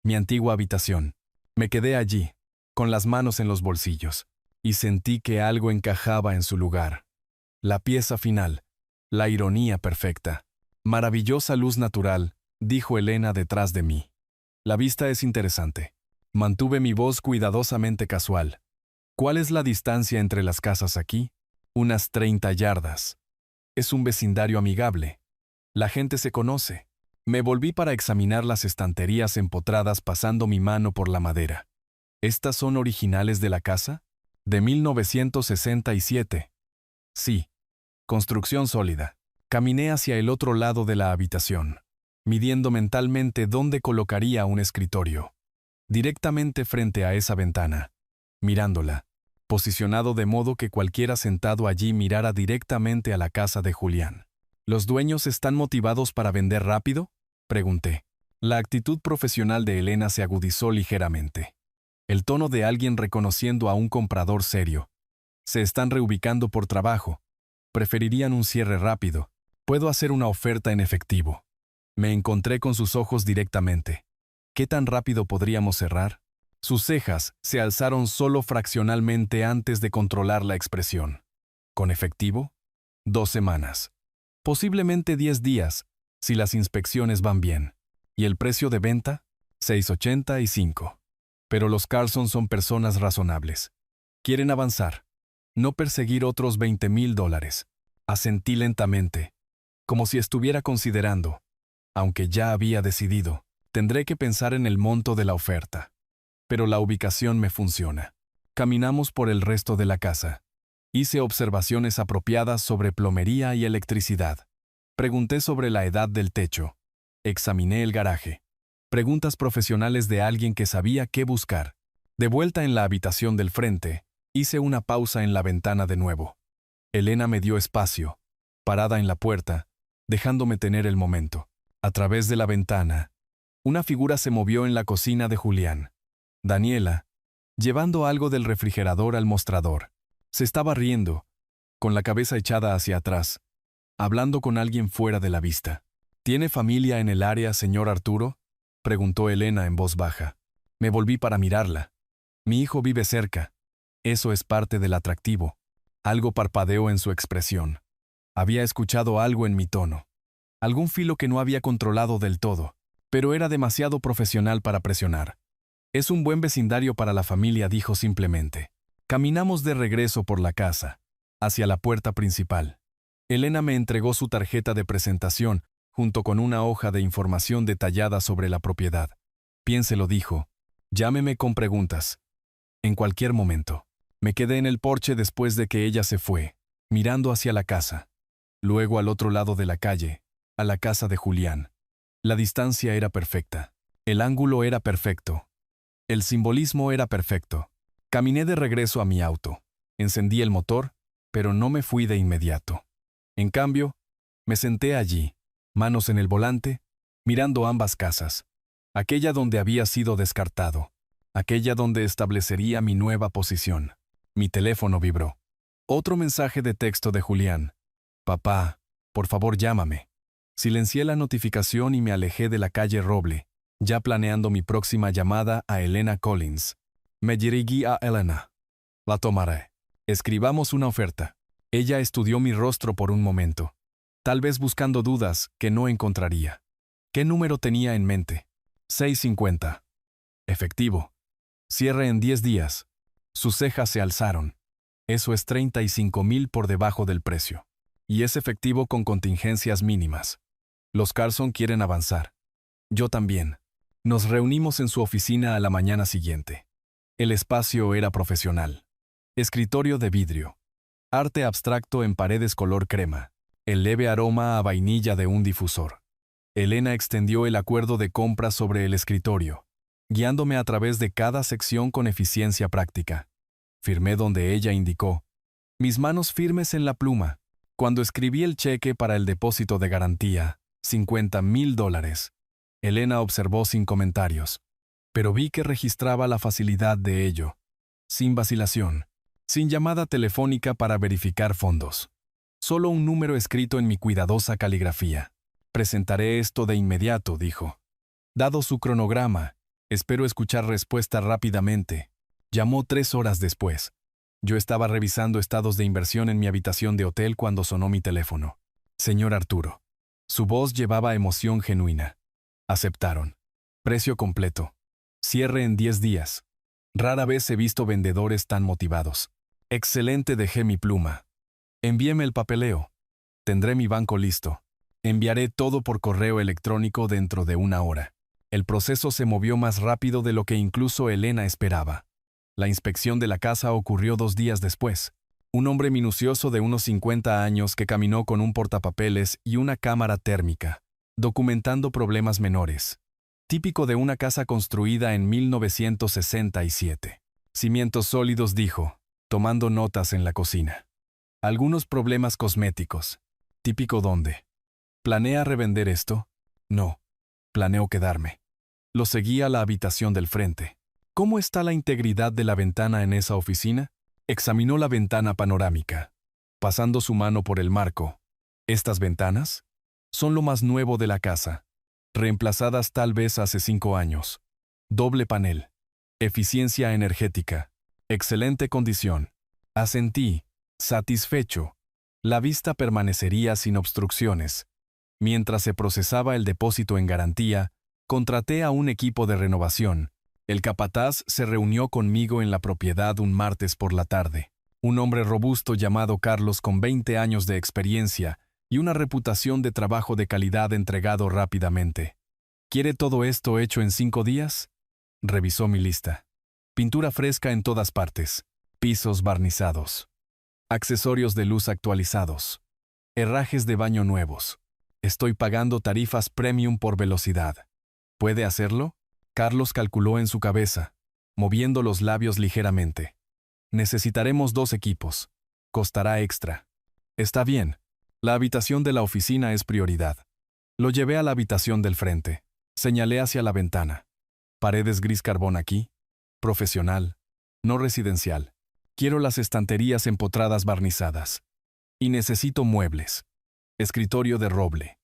S1: Mi antigua habitación. Me quedé allí, con las manos en los bolsillos, y sentí que algo encajaba en su lugar. La pieza final, la ironía perfecta. Maravillosa luz natural, dijo Elena detrás de mí. La vista es interesante. Mantuve mi voz cuidadosamente casual. ¿Cuál es la distancia entre las casas aquí? Unas 30 yardas. Es un vecindario amigable. La gente se conoce. Me volví para examinar las estanterías empotradas pasando mi mano por la madera. ¿Estas son originales de la casa? De 1967. Sí. Construcción sólida. Caminé hacia el otro lado de la habitación, midiendo mentalmente dónde colocaría un escritorio. Directamente frente a esa ventana, mirándola, posicionado de modo que cualquiera sentado allí mirara directamente a la casa de Julián. ¿Los dueños están motivados para vender rápido?, pregunté. La actitud profesional de Elena se agudizó ligeramente. El tono de alguien reconociendo a un comprador serio. Se están reubicando por trabajo. Preferirían un cierre rápido. Puedo hacer una oferta en efectivo. Me encontré con sus ojos directamente. ¿Qué tan rápido podríamos cerrar? Sus cejas se alzaron solo fraccionalmente antes de controlar la expresión. ¿Con efectivo? 2 semanas. Posiblemente 10 días, si las inspecciones van bien. ¿Y el precio de venta? 6.85. Pero los Carlson son personas razonables. Quieren avanzar. No perseguir otros $20,000. Asentí lentamente, como si estuviera considerando. Aunque ya había decidido, tendré que pensar en el monto de la oferta. Pero la ubicación me funciona. Caminamos por el resto de la casa. Hice observaciones apropiadas sobre plomería y electricidad. Pregunté sobre la edad del techo. Examiné el garaje. Preguntas profesionales de alguien que sabía qué buscar. De vuelta en la habitación del frente, hice una pausa en la ventana de nuevo. Elena me dio espacio, parada en la puerta, dejándome tener el momento. A través de la ventana, una figura se movió en la cocina de Julián. Daniela, llevando algo del refrigerador al mostrador. Se estaba riendo, con la cabeza echada hacia atrás, hablando con alguien fuera de la vista. ¿Tiene familia en el área, señor Arturo?, preguntó Elena en voz baja. Me volví para mirarla. Mi hijo vive cerca. Eso es parte del atractivo. Algo parpadeó en su expresión. Había escuchado algo en mi tono. Algún filo que no había controlado del todo, pero era demasiado profesional para presionar. Es un buen vecindario para la familia, dijo simplemente. Caminamos de regreso por la casa, hacia la puerta principal. Elena me entregó su tarjeta de presentación, junto con una hoja de información detallada sobre la propiedad. Piénselo, dijo. Llámeme con preguntas. En cualquier momento. Me quedé en el porche después de que ella se fue, mirando hacia la casa. luego al otro lado de la calle, a la casa de Julián. La distancia era perfecta. El ángulo era perfecto. El simbolismo era perfecto. Caminé de regreso a mi auto. Encendí el motor, pero no me fui de inmediato. En cambio, me senté allí, manos en el volante, mirando ambas casas. Aquella donde había sido descartado. Aquella donde establecería mi nueva posición. Mi teléfono vibró. Otro mensaje de texto de Julián. Papá, por favor llámame. Silencié la notificación y me alejé de la calle Roble, ya planeando mi próxima llamada a Elena Collins. Me dirigí a Elena. La tomaré. Escribamos una oferta. Ella estudió mi rostro por un momento, tal vez buscando dudas que no encontraría. ¿Qué número tenía en mente? 650. Efectivo. Cierre en 10 días. Sus cejas se alzaron. Eso es 35,000 por debajo del precio. Y es efectivo con contingencias mínimas. Los Carlson quieren avanzar. Yo también. Nos reunimos en su oficina a la mañana siguiente. El espacio era profesional. Escritorio de vidrio. Arte abstracto en paredes color crema. El leve aroma a vainilla de un difusor. Elena extendió el acuerdo de compra sobre el escritorio, guiándome a través de cada sección con eficiencia práctica. Firmé donde ella indicó. Mis manos firmes en la pluma. Cuando escribí el cheque para el depósito de garantía, $50,000, Elena observó sin comentarios. Pero vi que registraba la facilidad de ello. Sin vacilación. Sin llamada telefónica para verificar fondos. Solo un número escrito en mi cuidadosa caligrafía. Presentaré esto de inmediato, dijo. Dado su cronograma, espero escuchar respuesta rápidamente. Llamó 3 horas después. Yo estaba revisando estados de inversión en mi habitación de hotel cuando sonó mi teléfono. Señor Arturo. Su voz llevaba emoción genuina. Aceptaron. Precio completo. Cierre en 10 días. Rara vez he visto vendedores tan motivados. Excelente, dejé mi pluma. Envíeme el papeleo. Tendré mi banco listo. Enviaré todo por correo electrónico dentro de 1 hora. El proceso se movió más rápido de lo que incluso Elena esperaba. La inspección de la casa ocurrió 2 días después. Un hombre minucioso de unos 50 años que caminó con un portapapeles y una cámara térmica, documentando problemas menores. Típico de una casa construida en 1967. Cimientos sólidos, dijo, tomando notas en la cocina. Algunos problemas cosméticos. Típico dónde. ¿Planea revender esto? No. Planeo quedarme. Lo seguí a la habitación del frente. ¿Cómo está la integridad de la ventana en esa oficina? Examinó la ventana panorámica, pasando su mano por el marco. ¿Estas ventanas? Son lo más nuevo de la casa, reemplazadas tal vez hace 5 años. Doble panel. Eficiencia energética. Excelente condición. Asentí, satisfecho. La vista permanecería sin obstrucciones. Mientras se procesaba el depósito en garantía, contraté a un equipo de renovación. El capataz se reunió conmigo en la propiedad un martes por la tarde. Un hombre robusto llamado Carlos con 20 años de experiencia y una reputación de trabajo de calidad entregado rápidamente. ¿Quiere todo esto hecho en 5 días? Revisó mi lista. Pintura fresca en todas partes. Pisos barnizados. Accesorios de luz actualizados. Herrajes de baño nuevos. Estoy pagando tarifas premium por velocidad. ¿Puede hacerlo? Carlos calculó en su cabeza, moviendo los labios ligeramente. Necesitaremos 2 equipos. Costará extra. Está bien. La habitación de la oficina es prioridad. Lo llevé a la habitación del frente. Señalé hacia la ventana. Paredes gris carbón aquí. Profesional. No residencial. Quiero las estanterías empotradas barnizadas. Y necesito muebles. Escritorio de roble.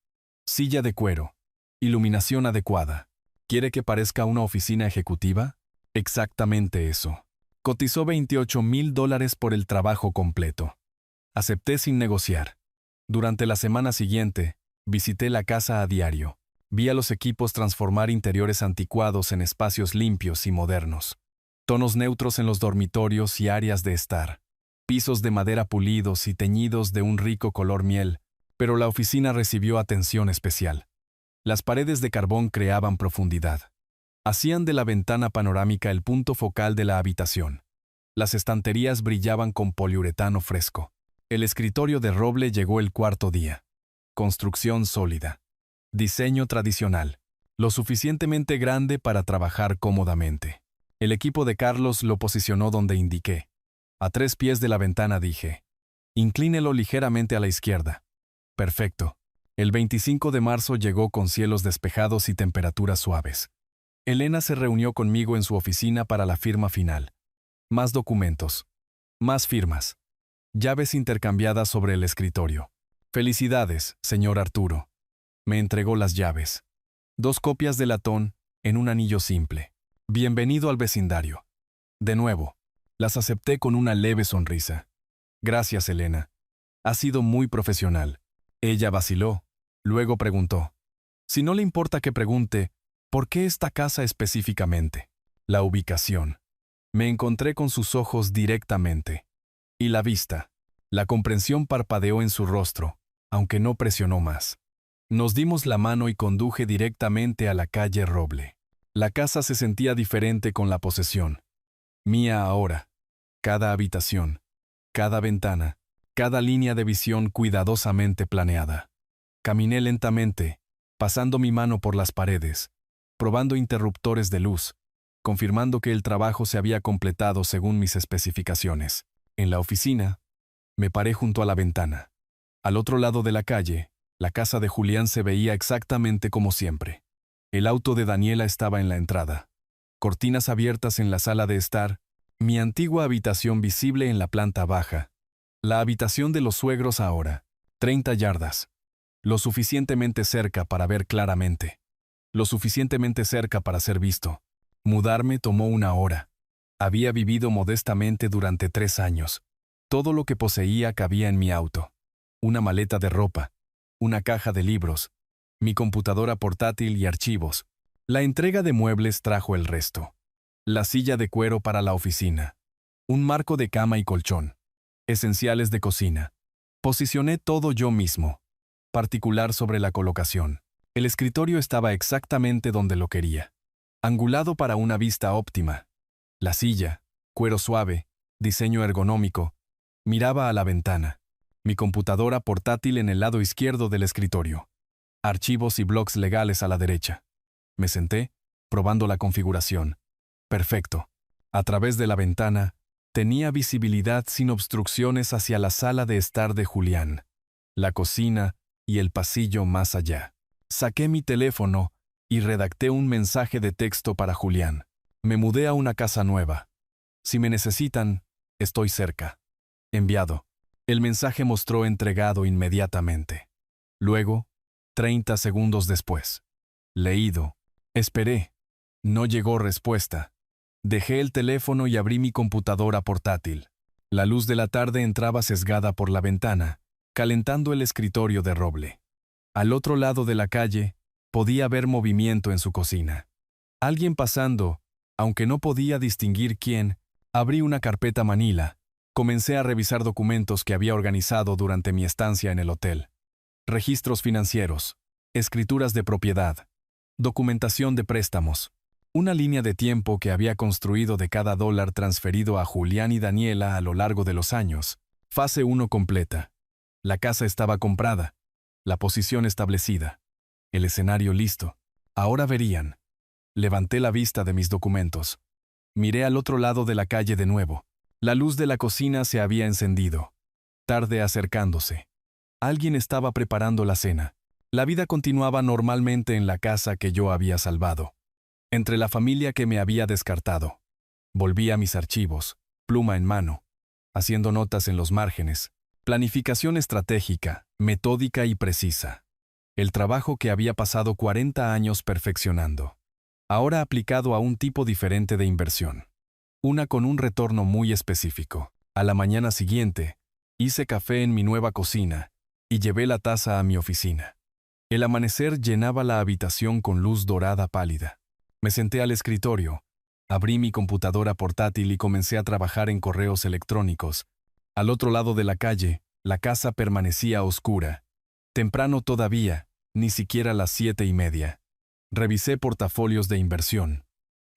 S1: Silla de cuero. Iluminación adecuada. ¿Quiere que parezca una oficina ejecutiva? Exactamente eso. Cotizó $28,000 por el trabajo completo. Acepté sin negociar. Durante la semana siguiente, visité la casa a diario. Vi a los equipos transformar interiores anticuados en espacios limpios y modernos. Tonos neutros en los dormitorios y áreas de estar. Pisos de madera pulidos y teñidos de un rico color miel, pero la oficina recibió atención especial. Las paredes de carbón creaban profundidad. Hacían de la ventana panorámica el punto focal de la habitación. Las estanterías brillaban con poliuretano fresco. El escritorio de roble llegó el cuarto día. Construcción sólida. Diseño tradicional. Lo suficientemente grande para trabajar cómodamente. El equipo de Carlos lo posicionó donde indiqué. A 3 pies de la ventana dije. Inclínelo ligeramente a la izquierda. Perfecto. El 25 de marzo llegó con cielos despejados y temperaturas suaves. Elena se reunió conmigo en su oficina para la firma final. Más documentos. Más firmas. Llaves intercambiadas sobre el escritorio. Felicidades, señor Arturo. Me entregó las llaves. 2 copias de latón, en un anillo simple. Bienvenido al vecindario. De nuevo, las acepté con una leve sonrisa. Gracias, Elena. Has sido muy profesional. Ella vaciló. Luego preguntó. Si no le importa que pregunte, ¿por qué esta casa específicamente? La ubicación. Me encontré con sus ojos directamente. Y la vista. La comprensión parpadeó en su rostro, aunque no presionó más. Nos dimos la mano y conduje directamente a la calle Roble. La casa se sentía diferente con la posesión. Mía ahora. Cada habitación, cada ventana, cada línea de visión cuidadosamente planeada. Caminé lentamente, pasando mi mano por las paredes, probando interruptores de luz, confirmando que el trabajo se había completado según mis especificaciones. En la oficina, me paré junto a la ventana. Al otro lado de la calle, la casa de Julián se veía exactamente como siempre. El auto de Daniela estaba en la entrada. Cortinas abiertas en la sala de estar, mi antigua habitación visible en la planta baja. La habitación de los suegros ahora, 30 yardas. Lo suficientemente cerca para ver claramente. Lo suficientemente cerca para ser visto. Mudarme tomó 1 hora. Había vivido modestamente durante 3 años. Todo lo que poseía cabía en mi auto. Una maleta de ropa, una caja de libros, mi computadora portátil y archivos. La entrega de muebles trajo el resto. La silla de cuero para la oficina. Un marco de cama y colchón. Esenciales de cocina. Posicioné todo yo mismo. Particular sobre la colocación. El escritorio estaba exactamente donde lo quería. Angulado para una vista óptima. La silla, cuero suave, diseño ergonómico, miraba a la ventana. Mi computadora portátil en el lado izquierdo del escritorio. Archivos y blogs legales a la derecha. Me senté, probando la configuración. Perfecto. A través de la ventana, tenía visibilidad sin obstrucciones hacia la sala de estar de Julián, la cocina y el pasillo más allá. Saqué mi teléfono y redacté un mensaje de texto para Julián. Me mudé a una casa nueva. Si me necesitan, estoy cerca. Enviado. El mensaje mostró entregado inmediatamente. Luego, 30 segundos después. Leído. Esperé. No llegó respuesta. Dejé el teléfono y abrí mi computadora portátil. La luz de la tarde entraba sesgada por la ventana, calentando el escritorio de roble. Al otro lado de la calle, podía ver movimiento en su cocina. Alguien pasando, aunque no podía distinguir quién, abrí una carpeta Manila. Comencé a revisar documentos que había organizado durante mi estancia en el hotel. Registros financieros, escrituras de propiedad, documentación de préstamos, una línea de tiempo que había construido de cada dólar transferido a Julián y Daniela a lo largo de los años. Fase 1 completa. La casa estaba comprada, la posición establecida, el escenario listo. Ahora verían. Levanté la vista de mis documentos. Miré al otro lado de la calle de nuevo. La luz de la cocina se había encendido. Tarde acercándose. Alguien estaba preparando la cena. La vida continuaba normalmente en la casa que yo había salvado. Entre la familia que me había descartado. Volví a mis archivos, pluma en mano, haciendo notas en los márgenes. Planificación estratégica, metódica y precisa. El trabajo que había pasado 40 años perfeccionando. Ahora aplicado a un tipo diferente de inversión. Una con un retorno muy específico. A la mañana siguiente, hice café en mi nueva cocina y llevé la taza a mi oficina. El amanecer llenaba la habitación con luz dorada pálida. Me senté al escritorio, abrí mi computadora portátil y comencé a trabajar en correos electrónicos. Al otro lado de la calle, la casa permanecía oscura. Temprano todavía, ni siquiera las 7:30. Revisé portafolios de inversión.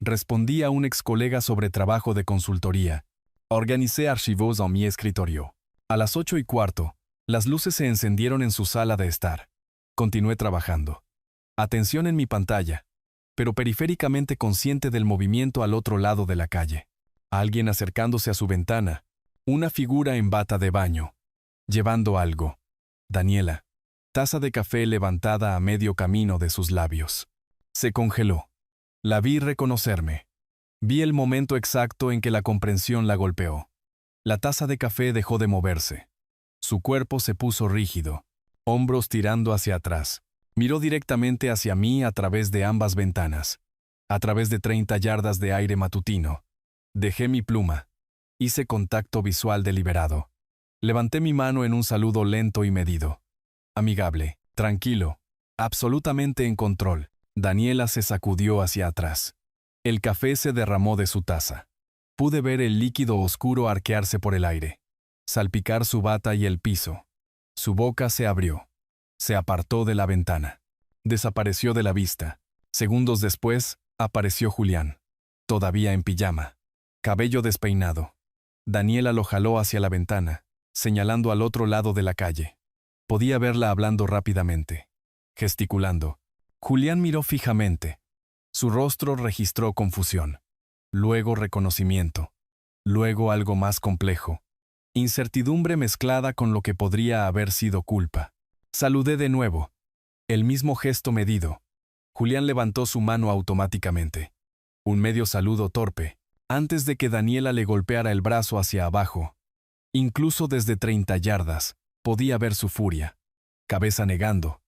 S1: Respondí a un ex colega sobre trabajo de consultoría. Organicé archivos en mi escritorio. A las 8:15, las luces se encendieron en su sala de estar. Continué trabajando. Atención en mi pantalla, pero periféricamente consciente del movimiento al otro lado de la calle. Alguien acercándose a su ventana. Una figura en bata de baño. Llevando algo. Daniela. Taza de café levantada a medio camino de sus labios. Se congeló. La vi reconocerme. Vi el momento exacto en que la comprensión la golpeó. La taza de café dejó de moverse. Su cuerpo se puso rígido, hombros tirando hacia atrás. Miró directamente hacia mí a través de ambas ventanas. A través de 30 yardas de aire matutino. Dejé mi pluma. Hice contacto visual deliberado. Levanté mi mano en un saludo lento y medido. Amigable, tranquilo, absolutamente en control. Daniela se sacudió hacia atrás. El café se derramó de su taza. Pude ver el líquido oscuro arquearse por el aire, salpicar su bata y el piso. Su boca se abrió. Se apartó de la ventana. Desapareció de la vista. Segundos después, apareció Julián. Todavía en pijama. Cabello despeinado. Daniela lo jaló hacia la ventana, señalando al otro lado de la calle. Podía verla hablando rápidamente, gesticulando. Julián miró fijamente. Su rostro registró confusión. Luego reconocimiento. Luego algo más complejo. Incertidumbre mezclada con lo que podría haber sido culpa. Saludé de nuevo. El mismo gesto medido. Julián levantó su mano automáticamente. Un medio saludo torpe, antes de que Daniela le golpeara el brazo hacia abajo. Incluso desde 30 yardas, podía ver su furia. Cabeza negando.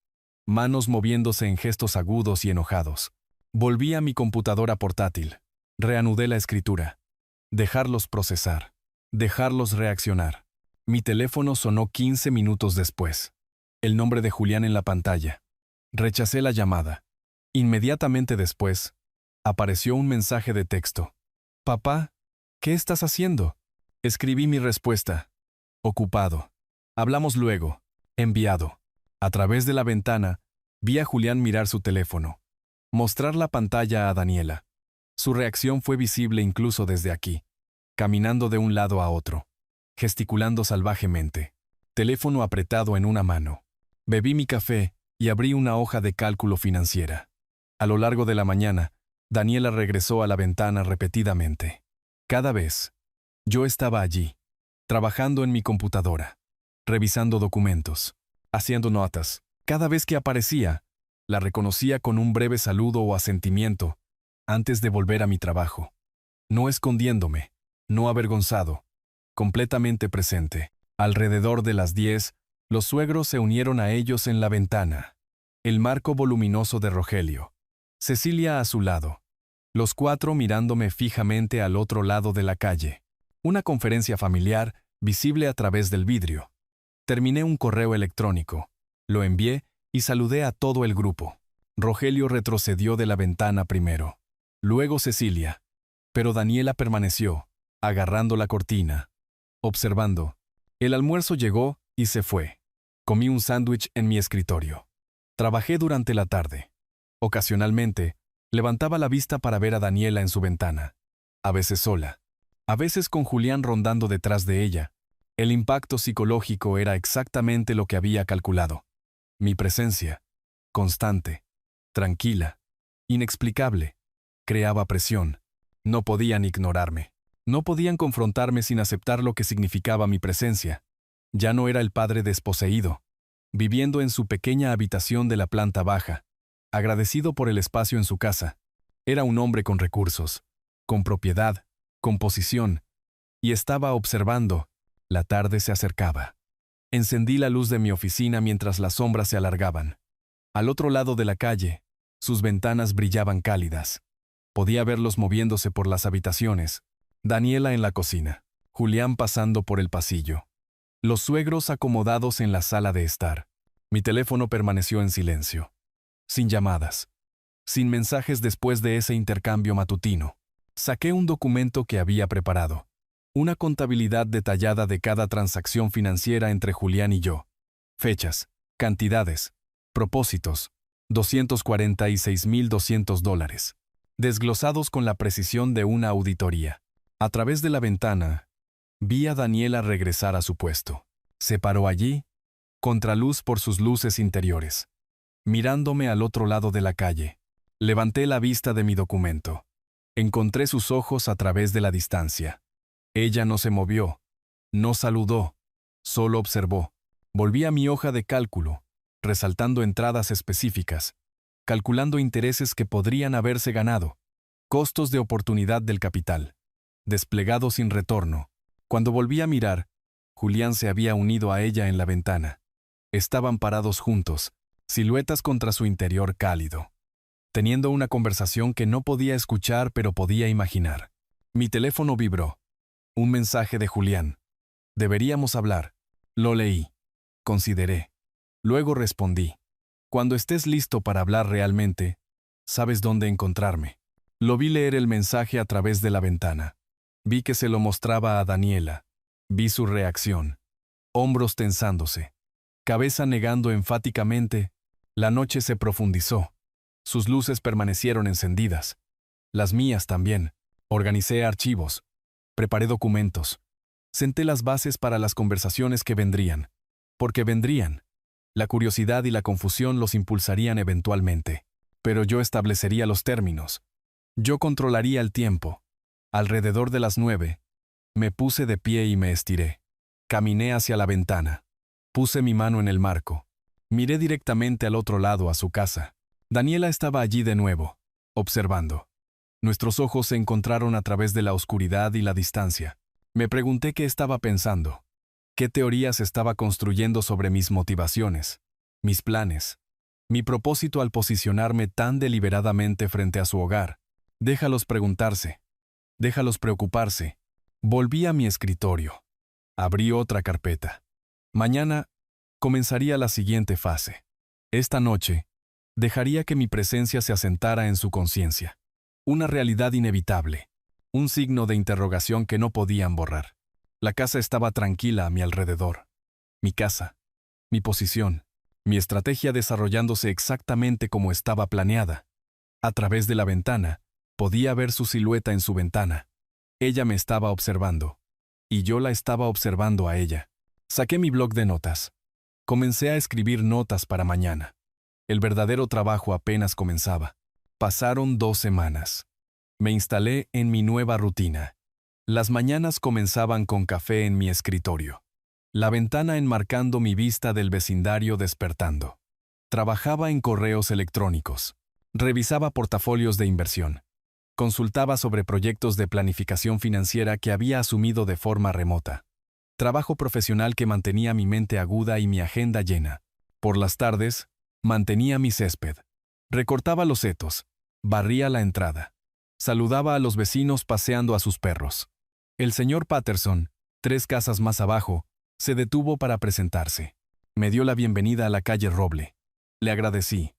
S1: Manos moviéndose en gestos agudos y enojados. Volví a mi computadora portátil. Reanudé la escritura. Dejarlos procesar. Dejarlos reaccionar. Mi teléfono sonó 15 minutos después. El nombre de Julián en la pantalla. Rechacé la llamada. Inmediatamente después, apareció un mensaje de texto. «Papá, ¿qué estás haciendo?» Escribí mi respuesta. «Ocupado. Hablamos luego. Enviado». A través de la ventana, vi a Julián mirar su teléfono. Mostrar la pantalla a Daniela. Su reacción fue visible incluso desde aquí. Caminando de un lado a otro. Gesticulando salvajemente. Teléfono apretado en una mano. Bebí mi café y abrí una hoja de cálculo financiera. A lo largo de la mañana, Daniela regresó a la ventana repetidamente. Cada vez, yo estaba allí, trabajando en mi computadora, revisando documentos, haciendo notas. Cada vez que aparecía, la reconocía con un breve saludo o asentimiento, antes de volver a mi trabajo. No escondiéndome, no avergonzado, completamente presente. Alrededor de las 10, los suegros se unieron a ellos en la ventana. El marco voluminoso de Rogelio. Cecilia a su lado. Los 4 mirándome fijamente al otro lado de la calle. Una conferencia familiar, visible a través del vidrio. Terminé un correo electrónico. Lo envié y saludé a todo el grupo. Rogelio retrocedió de la ventana primero. Luego Cecilia. Pero Daniela permaneció, agarrando la cortina. Observando. El almuerzo llegó y se fue. Comí un sándwich en mi escritorio. Trabajé durante la tarde. Ocasionalmente, levantaba la vista para ver a Daniela en su ventana. A veces sola. A veces con Julián rondando detrás de ella. El impacto psicológico era exactamente lo que había calculado. Mi presencia, constante, tranquila, inexplicable, creaba presión. No podían ignorarme. No podían confrontarme sin aceptar lo que significaba mi presencia. Ya no era el padre desposeído, viviendo en su pequeña habitación de la planta baja, agradecido por el espacio en su casa. Era un hombre con recursos, con propiedad, con posición, y estaba observando. La tarde se acercaba. Encendí la luz de mi oficina mientras las sombras se alargaban. Al otro lado de la calle, sus ventanas brillaban cálidas. Podía verlos moviéndose por las habitaciones. Daniela en la cocina, Julián pasando por el pasillo. Los suegros acomodados en la sala de estar. Mi teléfono permaneció en silencio. Sin llamadas. Sin mensajes después de ese intercambio matutino. Saqué un documento que había preparado. Una contabilidad detallada de cada transacción financiera entre Julián y yo. Fechas, cantidades, propósitos, $246,200. Desglosados con la precisión de una auditoría. A través de la ventana, vi a Daniela regresar a su puesto. Se paró allí, contraluz por sus luces interiores, mirándome al otro lado de la calle. Levanté la vista de mi documento. Encontré sus ojos a través de la distancia. Ella no se movió, no saludó, solo observó. Volví a mi hoja de cálculo, resaltando entradas específicas, calculando intereses que podrían haberse ganado, costos de oportunidad del capital, desplegado sin retorno. Cuando volví a mirar, Julián se había unido a ella en la ventana. Estaban parados juntos, siluetas contra su interior cálido, teniendo una conversación que no podía escuchar pero podía imaginar. Mi teléfono vibró. Un mensaje de Julián. Deberíamos hablar. Lo leí. Consideré. Luego respondí. Cuando estés listo para hablar realmente, sabes dónde encontrarme. Lo vi leer el mensaje a través de la ventana. Vi que se lo mostraba a Daniela. Vi su reacción. Hombros tensándose. Cabeza negando enfáticamente. La noche se profundizó. Sus luces permanecieron encendidas. Las mías también. Organicé archivos. Preparé documentos. Senté las bases para las conversaciones que vendrían. Porque vendrían. La curiosidad y la confusión los impulsarían eventualmente. Pero yo establecería los términos. Yo controlaría el tiempo. Alrededor de las 9, me puse de pie y me estiré. Caminé hacia la ventana. Puse mi mano en el marco. Miré directamente al otro lado, a su casa. Daniela estaba allí de nuevo, observando. Nuestros ojos se encontraron a través de la oscuridad y la distancia. Me pregunté qué estaba pensando. ¿Qué teorías estaba construyendo sobre mis motivaciones, mis planes, mi propósito al posicionarme tan deliberadamente frente a su hogar? Déjalos preguntarse. Déjalos preocuparse. Volví a mi escritorio. Abrí otra carpeta. Mañana comenzaría la siguiente fase. Esta noche, dejaría que mi presencia se asentara en su conciencia. Una realidad inevitable. Un signo de interrogación que no podían borrar. La casa estaba tranquila a mi alrededor. Mi casa, mi posición, mi estrategia desarrollándose exactamente como estaba planeada. A través de la ventana, podía ver su silueta en su ventana. Ella me estaba observando. Y yo la estaba observando a ella. Saqué mi bloc de notas. Comencé a escribir notas para mañana. El verdadero trabajo apenas comenzaba. Pasaron 2 semanas. Me instalé en mi nueva rutina. Las mañanas comenzaban con café en mi escritorio. La ventana enmarcando mi vista del vecindario despertando. Trabajaba en correos electrónicos. Revisaba portafolios de inversión. Consultaba sobre proyectos de planificación financiera que había asumido de forma remota. Trabajo profesional que mantenía mi mente aguda y mi agenda llena. Por las tardes, mantenía mi césped. Recortaba los setos. Barría la entrada. Saludaba a los vecinos paseando a sus perros. El señor Patterson, 3 casas más abajo, se detuvo para presentarse. Me dio la bienvenida a la calle Roble. Le agradecí.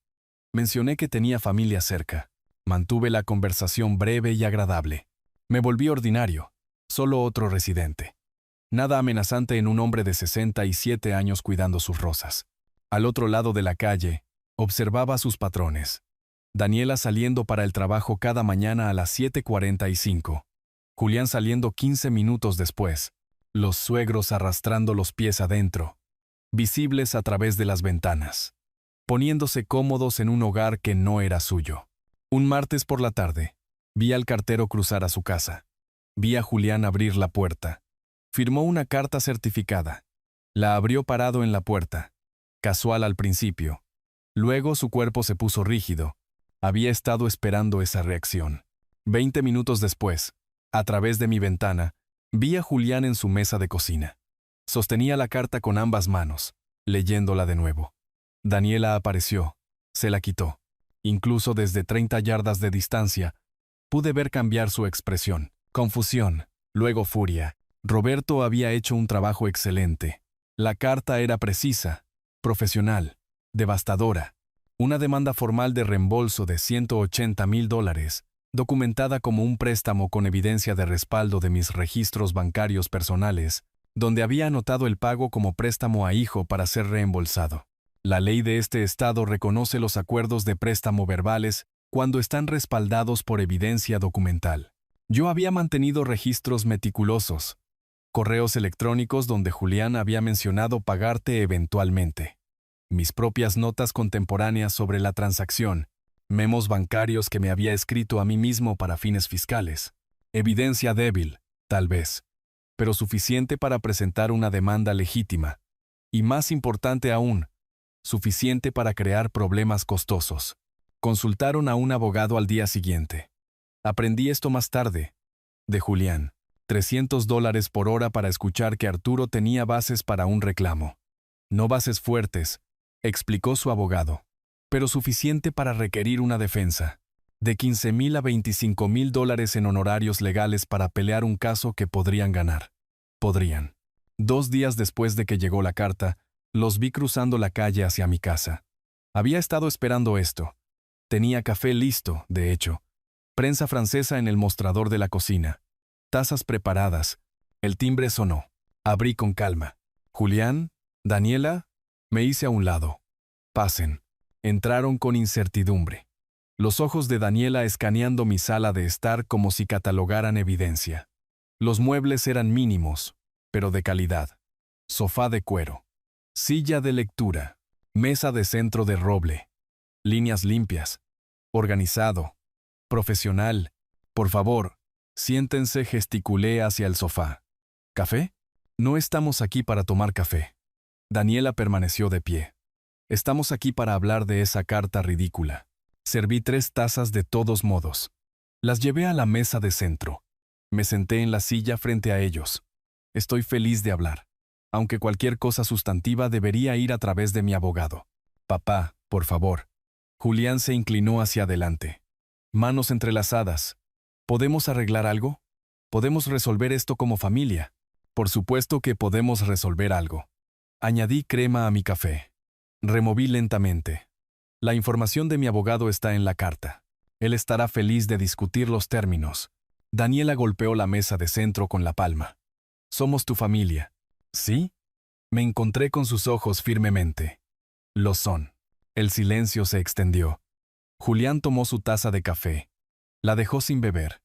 S1: Mencioné que tenía familia cerca. Mantuve la conversación breve y agradable. Me volví ordinario, solo otro residente. Nada amenazante en un hombre de 67 años cuidando sus rosas. Al otro lado de la calle, observaba sus patrones. Daniela saliendo para el trabajo cada mañana a las 7:45. Julián saliendo 15 minutos después. Los suegros arrastrando los pies adentro, visibles a través de las ventanas, poniéndose cómodos en un hogar que no era suyo. Un martes por la tarde, vi al cartero cruzar a su casa. Vi a Julián abrir la puerta. Firmó una carta certificada. La abrió parado en la puerta. Casual al principio. Luego su cuerpo se puso rígido. Había estado esperando esa reacción. 20 minutos después, a través de mi ventana, vi a Julián en su mesa de cocina. Sostenía la carta con ambas manos, leyéndola de nuevo. Daniela apareció. Se la quitó. Incluso desde 30 yardas de distancia, pude ver cambiar su expresión. Confusión, luego furia. Roberto había hecho un trabajo excelente. La carta era precisa, profesional, devastadora. Una demanda formal de reembolso de $180,000, documentada como un préstamo con evidencia de respaldo de mis registros bancarios personales, donde había anotado el pago como préstamo a hijo para ser reembolsado. La ley de este estado reconoce los acuerdos de préstamo verbales cuando están respaldados por evidencia documental. Yo había mantenido registros meticulosos. correos electrónicos donde Julián había mencionado pagarte eventualmente, mis propias notas contemporáneas sobre la transacción, memos bancarios que me había escrito a mí mismo para fines fiscales. Evidencia débil, tal vez, pero suficiente para presentar una demanda legítima. Y más importante aún, suficiente para crear problemas costosos. Consultaron a un abogado al día siguiente. Aprendí esto más tarde, de Julián. $300 por hora para escuchar que Arturo tenía bases para un reclamo. No bases fuertes, explicó su abogado, pero suficiente para requerir una defensa. De $15,000 a $25,000 en honorarios legales para pelear un caso que podrían ganar. Podrían. 2 días después de que llegó la carta, los vi cruzando la calle hacia mi casa. Había estado esperando esto. Tenía café listo, de hecho. Prensa francesa en el mostrador de la cocina. Tazas preparadas. El timbre sonó. Abrí con calma. Julián, Daniela, me hice a un lado. Pasen. Entraron con incertidumbre. Los ojos de Daniela escaneando mi sala de estar como si catalogaran evidencia. Los muebles eran mínimos, pero de calidad. Sofá de cuero. Silla de lectura. Mesa de centro de roble. Líneas limpias. Organizado. Profesional. Por favor, siéntense, gesticulé hacia el sofá. ¿Café? No estamos aquí para tomar café. Daniela permaneció de pie. Estamos aquí para hablar de esa carta ridícula. Serví 3 tazas de todos modos. Las llevé a la mesa de centro. Me senté en la silla frente a ellos. Estoy feliz de hablar, aunque cualquier cosa sustantiva debería ir a través de mi abogado. Papá, por favor. Julián se inclinó hacia adelante. Manos entrelazadas. ¿Podemos arreglar algo? ¿Podemos resolver esto como familia? Por supuesto que podemos resolver algo. Añadí crema a mi café. Removí lentamente. La información de mi abogado está en la carta. Él estará feliz de discutir los términos. Daniela golpeó la mesa de centro con la palma. Somos tu familia. ¿Sí? Me encontré con sus ojos firmemente. Lo son. El silencio se extendió. Julián tomó su taza de café. La dejó sin beber.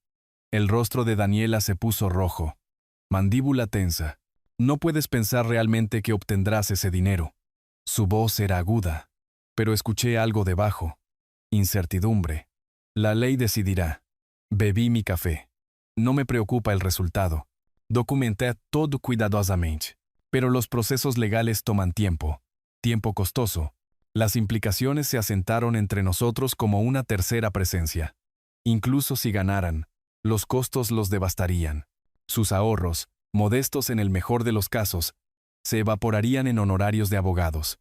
S1: El rostro de Daniela se puso rojo. Mandíbula tensa. No puedes pensar realmente que obtendrás ese dinero. Su voz era aguda. Pero escuché algo debajo. Incertidumbre. La ley decidirá. Bebí mi café. No me preocupa el resultado. Documenté todo cuidadosamente. Pero los procesos legales toman tiempo. Tiempo costoso. Las implicaciones se asentaron entre nosotros como una tercera presencia. Incluso si ganaran, los costos los devastarían. Sus ahorros, modestos en el mejor de los casos, se evaporarían en honorarios de abogados.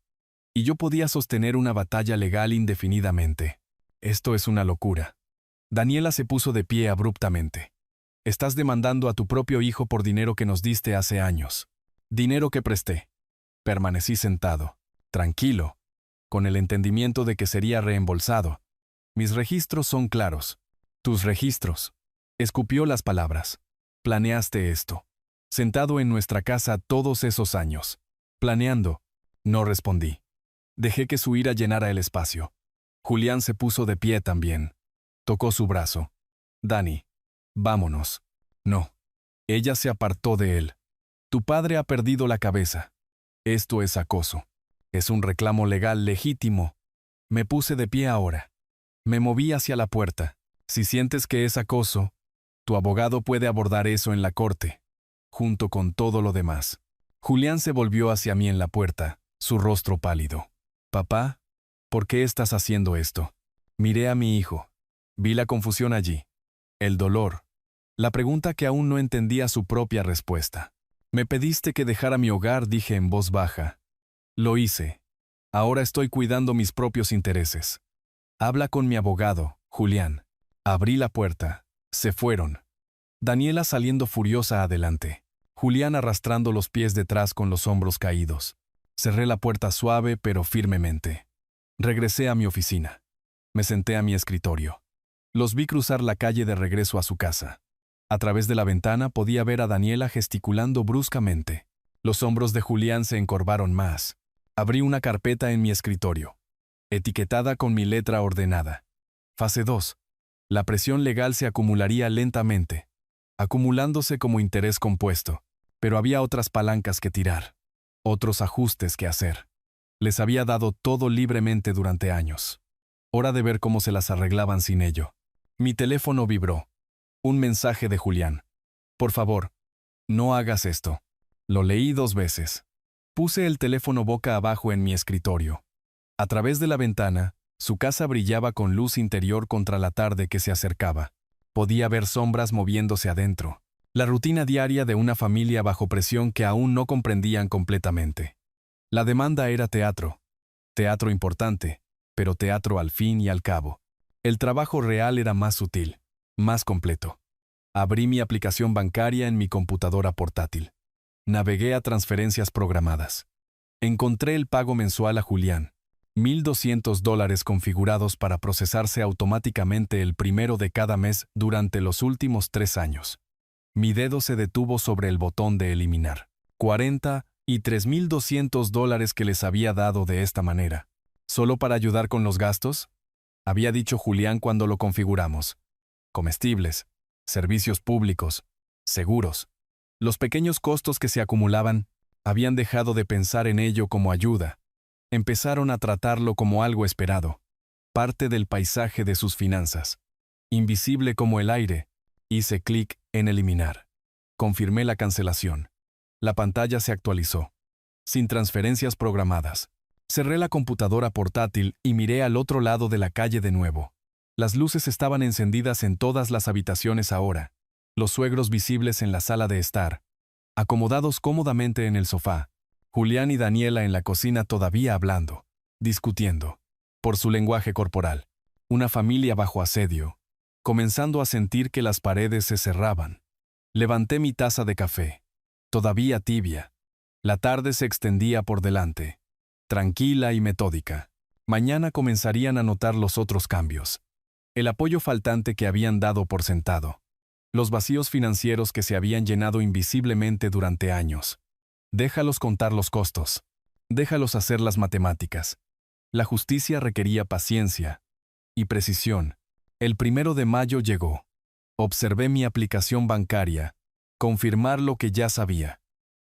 S1: Y yo podía sostener una batalla legal indefinidamente. Esto es una locura. Daniela se puso de pie abruptamente. Estás demandando a tu propio hijo por dinero que nos diste hace años. Dinero que presté. Permanecí sentado, tranquilo, con el entendimiento de que sería reembolsado. Mis registros son claros. Tus registros. Escupió las palabras. Planeaste esto. Sentado en nuestra casa todos esos años. Planeando. No respondí. Dejé que su ira llenara el espacio. Julián se puso de pie también. Tocó su brazo. Dani, vámonos. No. Ella se apartó de él. Tu padre ha perdido la cabeza. Esto es acoso. Es un reclamo legal legítimo. Me puse de pie ahora. Me moví hacia la puerta. Si sientes que es acoso, tu abogado puede abordar eso en la corte, junto con todo lo demás. Julián se volvió hacia mí en la puerta, su rostro pálido. Papá, ¿por qué estás haciendo esto? Miré a mi hijo. Vi la confusión allí. El dolor. La pregunta que aún no entendía su propia respuesta. Me pediste que dejara mi hogar, dije en voz baja. Lo hice. Ahora estoy cuidando mis propios intereses. Habla con mi abogado, Julián. Abrí la puerta. Se fueron. Daniela saliendo furiosa adelante. Julián arrastrando los pies detrás con los hombros caídos. Cerré la puerta suave pero firmemente. Regresé a mi oficina. Me senté a mi escritorio. Los vi cruzar la calle de regreso a su casa. A través de la ventana podía ver a Daniela gesticulando bruscamente. Los hombros de Julián se encorvaron más. Abrí una carpeta en mi escritorio, etiquetada con mi letra ordenada. Fase 2. La presión legal se acumularía lentamente, acumulándose como interés compuesto. Pero había otras palancas que tirar, otros ajustes que hacer. Les había dado todo libremente durante años. Hora de ver cómo se las arreglaban sin ello. Mi teléfono vibró. Un mensaje de Julián. Por favor, no hagas esto. Lo leí 2 veces. Puse el teléfono boca abajo en mi escritorio. A través de la ventana, su casa brillaba con luz interior contra la tarde que se acercaba. Podía ver sombras moviéndose adentro. La rutina diaria de una familia bajo presión que aún no comprendían completamente. La demanda era teatro. Teatro importante, pero teatro al fin y al cabo. El trabajo real era más sutil, más completo. Abrí mi aplicación bancaria en mi computadora portátil. Navegué a transferencias programadas. Encontré el pago mensual a Julián. $1,200 configurados para procesarse automáticamente el 1 de cada mes durante los últimos 3 años. Mi dedo se detuvo sobre el botón de eliminar. $43,200 que les había dado de esta manera. ¿Solo para ayudar con los gastos? Había dicho Julián cuando lo configuramos. Comestibles, servicios públicos, seguros. Los pequeños costos que se acumulaban, habían dejado de pensar en ello como ayuda. Empezaron a tratarlo como algo esperado, parte del paisaje de sus finanzas. Invisible como el aire, hice clic en eliminar. Confirmé la cancelación. La pantalla se actualizó. Sin transferencias programadas. Cerré la computadora portátil y miré al otro lado de la calle de nuevo. Las luces estaban encendidas en todas las habitaciones ahora. Los suegros visibles en la sala de estar. Acomodados cómodamente en el sofá. Julián y Daniela en la cocina todavía hablando, discutiendo. Por su lenguaje corporal. Una familia bajo asedio. Comenzando a sentir que las paredes se cerraban. Levanté mi taza de café. Todavía tibia. La tarde se extendía por delante. Tranquila y metódica. Mañana comenzarían a notar los otros cambios. El apoyo faltante que habían dado por sentado. Los vacíos financieros que se habían llenado invisiblemente durante años. Déjalos contar los costos. Déjalos hacer las matemáticas. La justicia requería paciencia y precisión. El 1 de mayo llegó. Observé mi aplicación bancaria. Confirmar lo que ya sabía.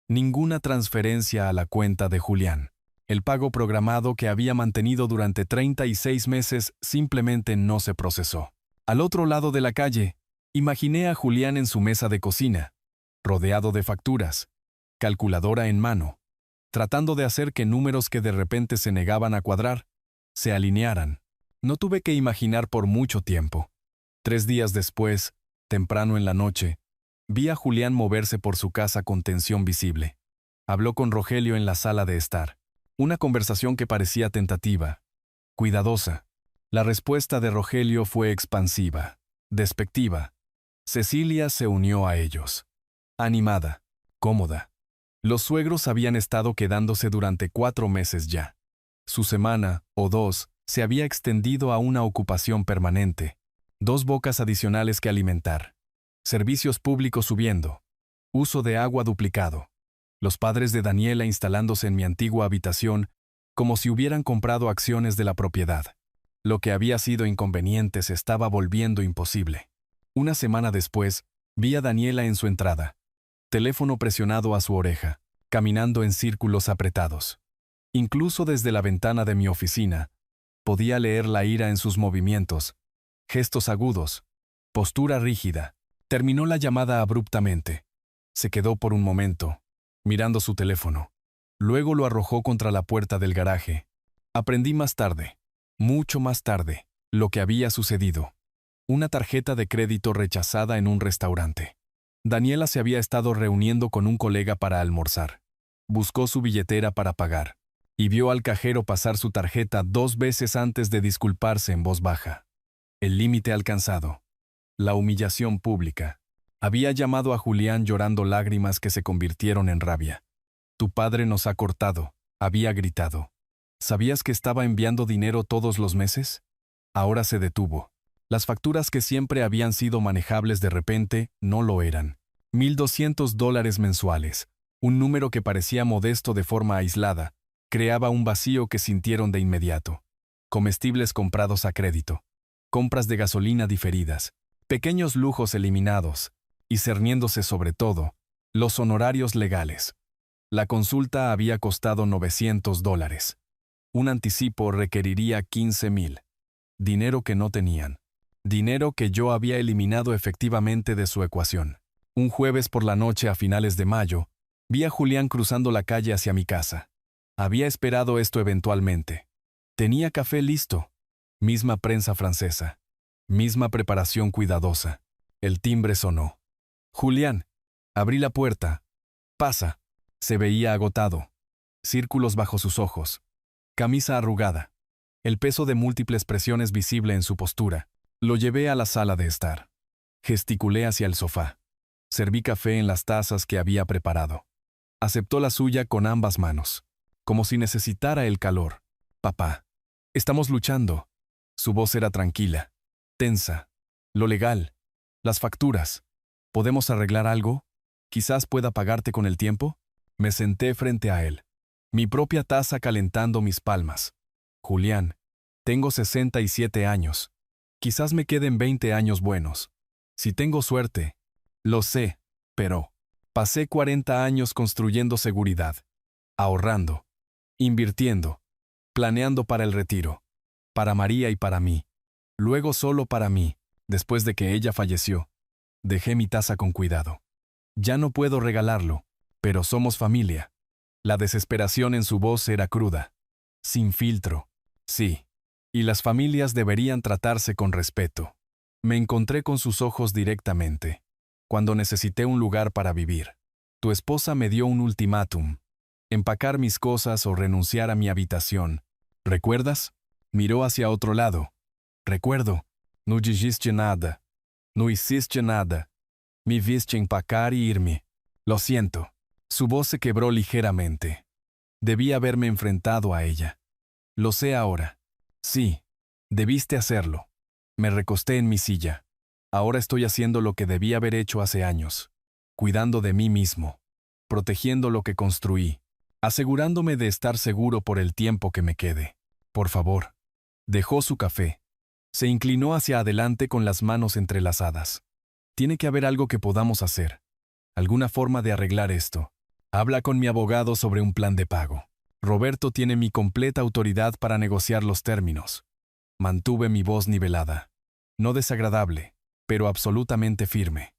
S1: Ninguna transferencia a la cuenta de Julián. El pago programado que había mantenido durante 36 meses simplemente no se procesó. Al otro lado de la calle, imaginé a Julián en su mesa de cocina, rodeado de facturas, calculadora en mano, tratando de hacer que números que de repente se negaban a cuadrar, se alinearan. No tuve que imaginar por mucho tiempo. 3 días después, temprano en la noche, vi a Julián moverse por su casa con tensión visible. Habló con Rogelio en la sala de estar. Una conversación que parecía tentativa, cuidadosa. La respuesta de Rogelio fue expansiva, despectiva. Cecilia se unió a ellos. Animada, cómoda. Los suegros habían estado quedándose durante 4 meses ya. Su semana, o 2, se había extendido a una ocupación permanente. 2 bocas adicionales que alimentar. Servicios públicos subiendo. Uso de agua duplicado. Los padres de Daniela instalándose en mi antigua habitación como si hubieran comprado acciones de la propiedad. Lo que había sido inconveniente se estaba volviendo imposible. Una semana después, vi a Daniela en su entrada. Teléfono presionado a su oreja, caminando en círculos apretados. Incluso desde la ventana de mi oficina, podía leer la ira en sus movimientos, gestos agudos, postura rígida. Terminó la llamada abruptamente. Se quedó por un momento, mirando su teléfono. Luego lo arrojó contra la puerta del garaje. Aprendí más tarde, mucho más tarde, lo que había sucedido. Una tarjeta de crédito rechazada en un restaurante. Daniela se había estado reuniendo con un colega para almorzar. Buscó su billetera para pagar, y vio al cajero pasar su tarjeta 2 veces antes de disculparse en voz baja. El límite alcanzado. La humillación pública. Había llamado a Julián llorando lágrimas que se convirtieron en rabia. «Tu padre nos ha cortado», había gritado. ¿Sabías que estaba enviando dinero todos los meses? Ahora se detuvo. Las facturas que siempre habían sido manejables de repente no lo eran. $1,200 mensuales, un número que parecía modesto de forma aislada, creaba un vacío que sintieron de inmediato. Comestibles comprados a crédito, compras de gasolina diferidas, pequeños lujos eliminados, y cerniéndose sobre todo, Los honorarios legales. La consulta había costado $900. Un anticipo requeriría 15,000. Dinero que no tenían. Dinero que yo había eliminado efectivamente de su ecuación. Un jueves por la noche a finales de mayo, vi a Julián cruzando la calle hacia mi casa. Había esperado esto eventualmente. Tenía café listo. Misma prensa francesa. Misma preparación cuidadosa. El timbre sonó. Julián. Abrí la puerta. Pasa. Se veía agotado. Círculos bajo sus ojos. Camisa arrugada. El peso de múltiples presiones visible en su postura. Lo llevé a la sala de estar. Gesticulé hacia el sofá. Serví café en las tazas que había preparado. Aceptó la suya con ambas manos, como si necesitara el calor. Papá. Estamos luchando. Su voz era tranquila, tensa. Lo legal. Las facturas. ¿Podemos arreglar algo? ¿Quizás pueda pagarte con el tiempo? Me senté frente a él. Mi propia taza calentando mis palmas. Julián. Tengo 67 años. Quizás me queden 20 años buenos. Si tengo suerte. Lo sé, pero pasé 40 años construyendo seguridad, ahorrando, invirtiendo, planeando para el retiro, para María y para mí. Luego solo para mí, después de que ella falleció. Dejé mi taza con cuidado. Ya no puedo regalarlo, pero somos familia. La desesperación en su voz era cruda. Sin filtro. Sí. Y las familias deberían tratarse con respeto. Me encontré con sus ojos directamente. Cuando necesité un lugar para vivir. Tu esposa me dio un ultimátum. Empacar mis cosas o renunciar a mi habitación. ¿Recuerdas? Miró hacia otro lado. Recuerdo. No dijiste nada. No hiciste nada. Me viste empacar y irme. Lo siento. Su voz se quebró ligeramente. Debí haberme enfrentado a ella. Lo sé ahora. Sí. Debiste hacerlo. Me recosté en mi silla. Ahora estoy haciendo lo que debí haber hecho hace años. Cuidando de mí mismo. Protegiendo lo que construí. Asegurándome de estar seguro por el tiempo que me quede. Por favor. Dejó su café. Se inclinó hacia adelante con las manos entrelazadas. Tiene que haber algo que podamos hacer. Alguna forma de arreglar esto. Habla con mi abogado sobre un plan de pago. Roberto tiene mi completa autoridad para negociar los términos. Mantuve mi voz nivelada. No desagradable, pero absolutamente firme.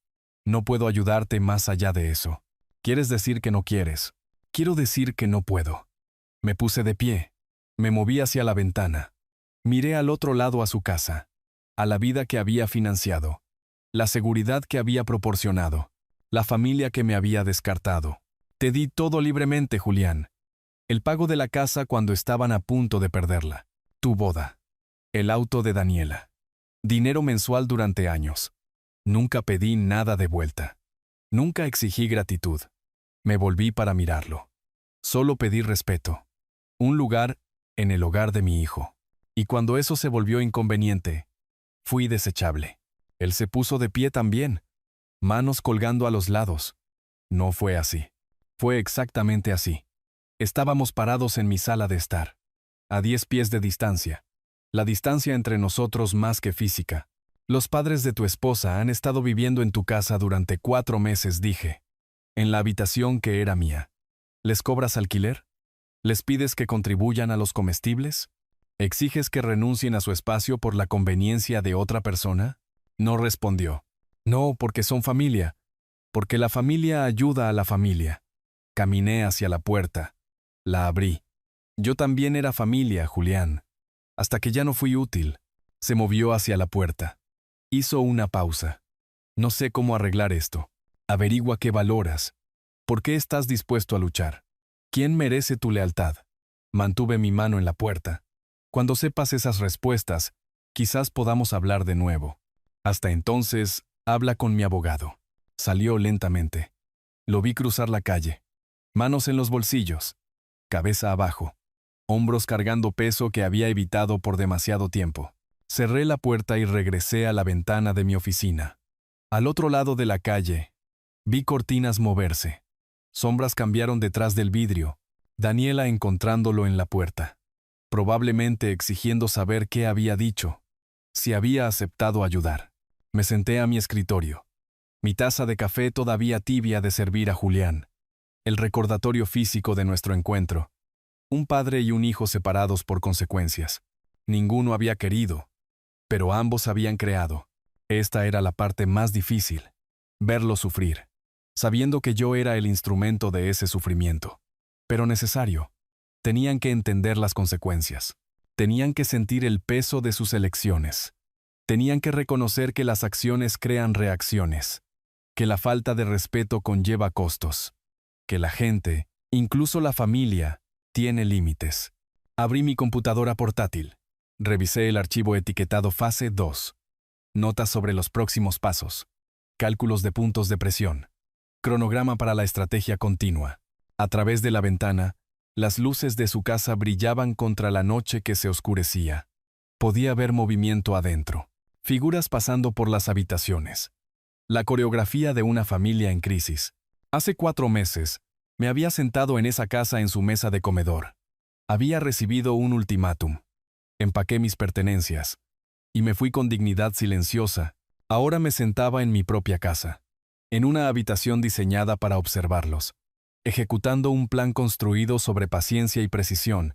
S1: No puedo ayudarte más allá de eso. ¿Quieres decir que no quieres? Quiero decir que no puedo. Me puse de pie. Me moví hacia la ventana. Miré al otro lado a su casa. A la vida que había financiado. La seguridad que había proporcionado. La familia que me había descartado. Te di todo libremente, Julián. El pago de la casa cuando estaban a punto de perderla. Tu boda. El auto de Daniela. Dinero mensual durante años. Nunca pedí nada de vuelta. Nunca exigí gratitud. Me volví para mirarlo. Solo pedí respeto. Un lugar en el hogar de mi hijo. Y cuando eso se volvió inconveniente, fui desechable. Él se puso de pie también, manos colgando a los lados. No fue así. Fue exactamente así. Estábamos parados en mi sala de estar. A 10 pies de distancia. La distancia entre nosotros más que física. Los padres de tu esposa han estado viviendo en tu casa durante 4 meses, dije. En la habitación que era mía. ¿Les cobras alquiler? ¿Les pides que contribuyan a los comestibles? ¿Exiges que renuncien a su espacio por la conveniencia de otra persona? No respondió. No, porque son familia. Porque la familia ayuda a la familia. Caminé hacia la puerta. La abrí. Yo también era familia, Julián. Hasta que ya no fui útil. Se movió hacia la puerta. Hizo una pausa. No sé cómo arreglar esto. Averigua qué valoras. ¿Por qué estás dispuesto a luchar? ¿Quién merece tu lealtad? Mantuve mi mano en la puerta. Cuando sepas esas respuestas, quizás podamos hablar de nuevo. Hasta entonces, habla con mi abogado. Salió lentamente. Lo vi cruzar la calle. Manos en los bolsillos. Cabeza abajo. Hombros cargando peso que había evitado por demasiado tiempo. Cerré la puerta y regresé a la ventana de mi oficina. Al otro lado de la calle, vi cortinas moverse. Sombras cambiaron detrás del vidrio. Daniela encontrándolo en la puerta. Probablemente exigiendo saber qué había dicho. Si había aceptado ayudar. Me senté a mi escritorio. Mi taza de café todavía tibia de servir a Julián. El recordatorio físico de nuestro encuentro. Un padre y un hijo separados por consecuencias. Ninguno había querido, pero ambos habían creado. Esta era la parte más difícil. Verlo sufrir, sabiendo que yo era el instrumento de ese sufrimiento. Pero necesario. Tenían que entender las consecuencias. Tenían que sentir el peso de sus elecciones. Tenían que reconocer que las acciones crean reacciones. Que la falta de respeto conlleva costos. Que la gente, incluso la familia, tiene límites. Abrí mi computadora portátil. Revisé el archivo etiquetado Fase 2. Notas sobre los próximos pasos. Cálculos de puntos de presión. Cronograma para la estrategia continua. A través de la ventana, las luces de su casa brillaban contra la noche que se oscurecía. Podía ver movimiento adentro. Figuras pasando por las habitaciones. La coreografía de una familia en crisis. Hace 4 meses, me había sentado en esa casa en su mesa de comedor. Había recibido un ultimátum. Empaqué mis pertenencias. Y me fui con dignidad silenciosa. Ahora me sentaba en mi propia casa. En una habitación diseñada para observarlos. Ejecutando un plan construido sobre paciencia y precisión.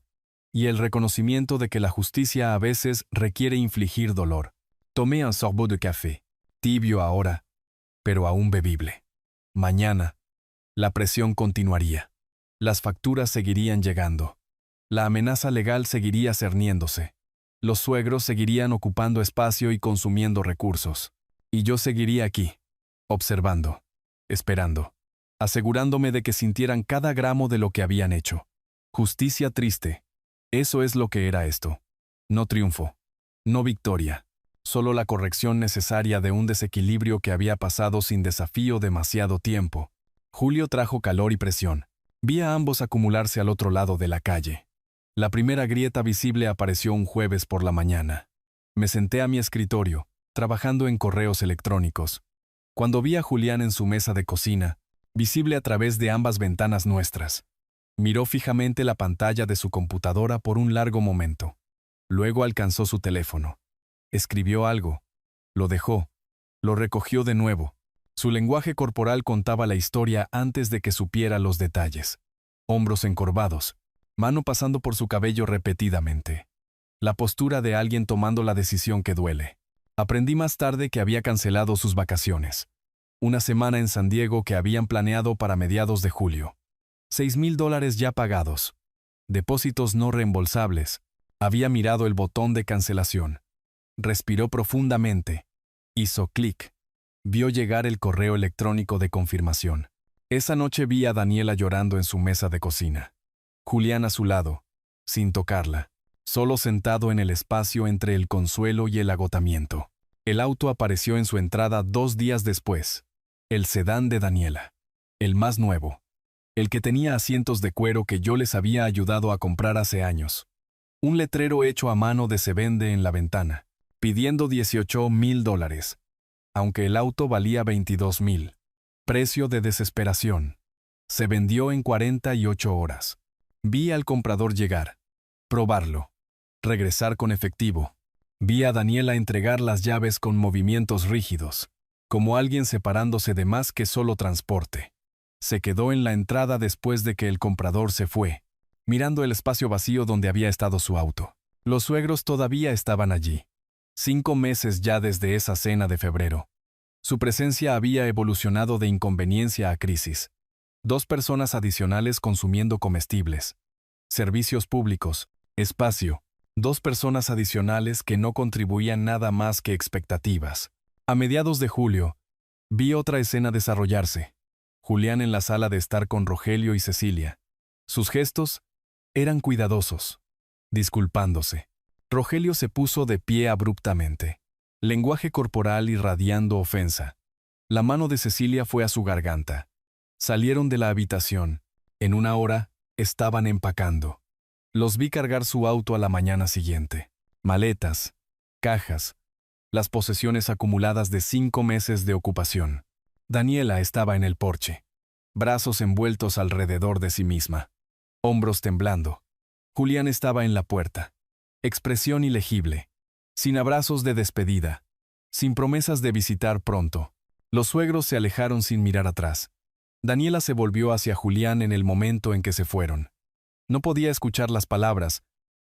S1: Y el reconocimiento de que la justicia a veces requiere infligir dolor. Tomé un sorbet de café. Tibio ahora, pero aún bebible. Mañana, la presión continuaría. Las facturas seguirían llegando. La amenaza legal seguiría cerniéndose. Los suegros seguirían ocupando espacio y consumiendo recursos. Y yo seguiría aquí, observando, esperando, asegurándome de que sintieran cada gramo de lo que habían hecho. Justicia triste. Eso es lo que era esto. No triunfo. No victoria. Solo la corrección necesaria de un desequilibrio que había pasado sin desafío demasiado tiempo. Julio trajo calor y presión. Vi a ambos acumularse al otro lado de la calle. La primera grieta visible apareció un jueves por la mañana. Me senté a mi escritorio, trabajando en correos electrónicos. Cuando vi a Julián en su mesa de cocina, visible a través de ambas ventanas nuestras, miró fijamente la pantalla de su computadora por un largo momento. Luego alcanzó su teléfono. Escribió algo. Lo dejó. Lo recogió de nuevo. Su lenguaje corporal contaba la historia antes de que supiera los detalles. Hombros encorvados, mano pasando por su cabello repetidamente. La postura de alguien tomando la decisión que duele. Aprendí más tarde que había cancelado sus vacaciones. Una semana en San Diego que habían planeado para mediados de julio. $6,000 ya pagados. Depósitos no reembolsables. Había mirado el botón de cancelación. Respiró profundamente. Hizo clic. Vio llegar el correo electrónico de confirmación. Esa noche vi a Daniela llorando en su mesa de cocina. Julián a su lado, sin tocarla, solo sentado en el espacio entre el consuelo y el agotamiento. El auto apareció en su entrada 2 días después. El sedán de Daniela. El más nuevo. El que tenía asientos de cuero que yo les había ayudado a comprar hace años. Un letrero hecho a mano de se vende en la ventana, pidiendo $18,000. Aunque el auto valía $22,000. Precio de desesperación. Se vendió en 48 horas. Vi al comprador llegar. Probarlo. Regresar con efectivo. Vi a Daniela entregar las llaves con movimientos rígidos, como alguien separándose de más que solo transporte. Se quedó en la entrada después de que el comprador se fue, mirando el espacio vacío donde había estado su auto. Los suegros todavía estaban allí. 5 meses ya desde esa cena de febrero. Su presencia había evolucionado de inconveniencia a crisis. 2 personas adicionales consumiendo comestibles. Servicios públicos. Espacio. 2 personas adicionales que no contribuían nada más que expectativas. A mediados de julio, vi otra escena desarrollarse. Julián en la sala de estar con Rogelio y Cecilia. Sus gestos eran cuidadosos, disculpándose. Rogelio se puso de pie abruptamente. Lenguaje corporal irradiando ofensa. La mano de Cecilia fue a su garganta. Salieron de la habitación. En 1 hora, estaban empacando. Los vi cargar su auto a la mañana siguiente. Maletas, cajas, las posesiones acumuladas de 5 meses de ocupación. Daniela estaba en el porche, brazos envueltos alrededor de sí misma, hombros temblando. Julián estaba en la puerta. Expresión ilegible, sin abrazos de despedida, sin promesas de visitar pronto. Los suegros se alejaron sin mirar atrás. Daniela se volvió hacia Julián en el momento en que se fueron. No podía escuchar las palabras,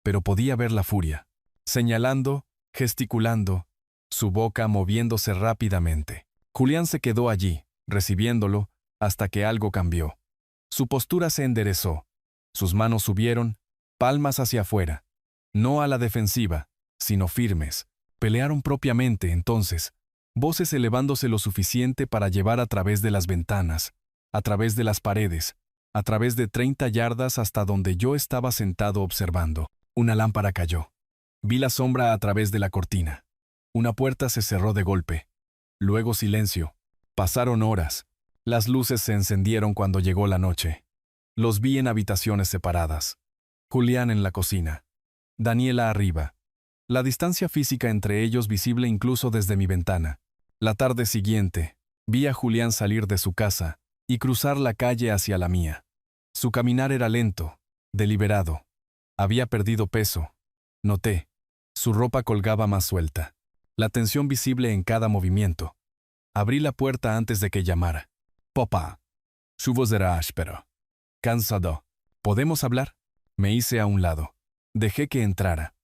S1: pero podía ver la furia. Señalando, gesticulando, su boca moviéndose rápidamente. Julián se quedó allí, recibiéndolo, hasta que algo cambió. Su postura se enderezó. Sus manos subieron, palmas hacia afuera. No a la defensiva, sino firmes. Pelearon propiamente entonces, voces elevándose lo suficiente para llevar a través de las ventanas, a través de las paredes, a través de 30 yardas hasta donde yo estaba sentado observando. Una lámpara cayó. Vi la sombra a través de la cortina. Una puerta se cerró de golpe. Luego silencio. Pasaron horas. Las luces se encendieron cuando llegó la noche. Los vi en habitaciones separadas. Julián en la cocina. Daniela arriba. La distancia física entre ellos visible incluso desde mi ventana. La tarde siguiente, vi a Julián salir de su casa y cruzar la calle hacia la mía. Su caminar era lento, deliberado. Había perdido peso. Noté. Su ropa colgaba más suelta. La tensión visible en cada movimiento. Abrí la puerta antes de que llamara. «Papá, su voz era áspero. Cansado. ¿Podemos hablar?» Me hice a un lado. Dejé que entrara.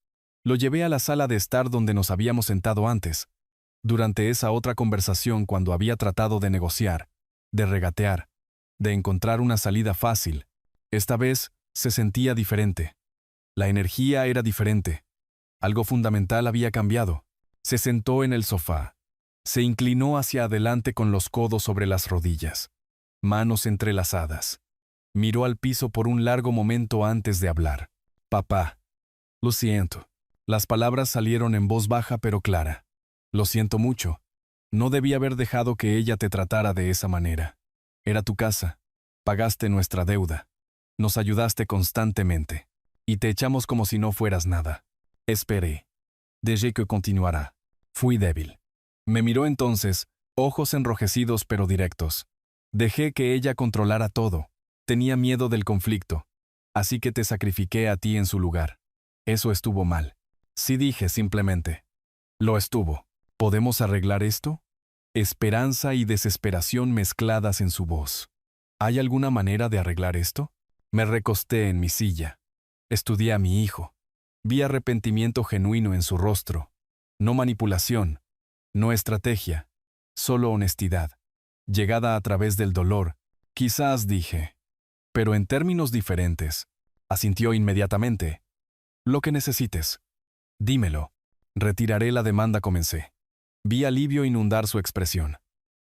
S1: Lo llevé a la sala de estar donde nos habíamos sentado antes. Durante esa otra conversación, cuando había tratado de negociar, de regatear, de encontrar una salida fácil, esta vez se sentía diferente. La energía era diferente. Algo fundamental había cambiado. Se sentó en el sofá. Se inclinó hacia adelante con los codos sobre las rodillas, manos entrelazadas. Miró al piso por un largo momento antes de hablar. «Papá, lo siento». Las palabras salieron en voz baja pero clara. «Lo siento mucho. No debí haber dejado que ella te tratara de esa manera. Era tu casa. Pagaste nuestra deuda. Nos ayudaste constantemente. Y te echamos como si no fueras nada. Esperé. Dejé que continuara. Fui débil». Me miró entonces, ojos enrojecidos pero directos. Dejé que ella controlara todo. Tenía miedo del conflicto. Así que te sacrifiqué a ti en su lugar. Eso estuvo mal. Sí, dije simplemente. Lo estuvo. ¿Podemos arreglar esto? Esperanza y desesperación mezcladas en su voz. ¿Hay alguna manera de arreglar esto? Me recosté en mi silla. Estudié a mi hijo. Vi arrepentimiento genuino en su rostro. No manipulación. No estrategia. Solo honestidad. Llegada a través del dolor. Quizás, dije. Pero en términos diferentes. Asintió inmediatamente. Lo que necesites. Dímelo. Retiraré la demanda, comencé. Vi alivio inundar su expresión.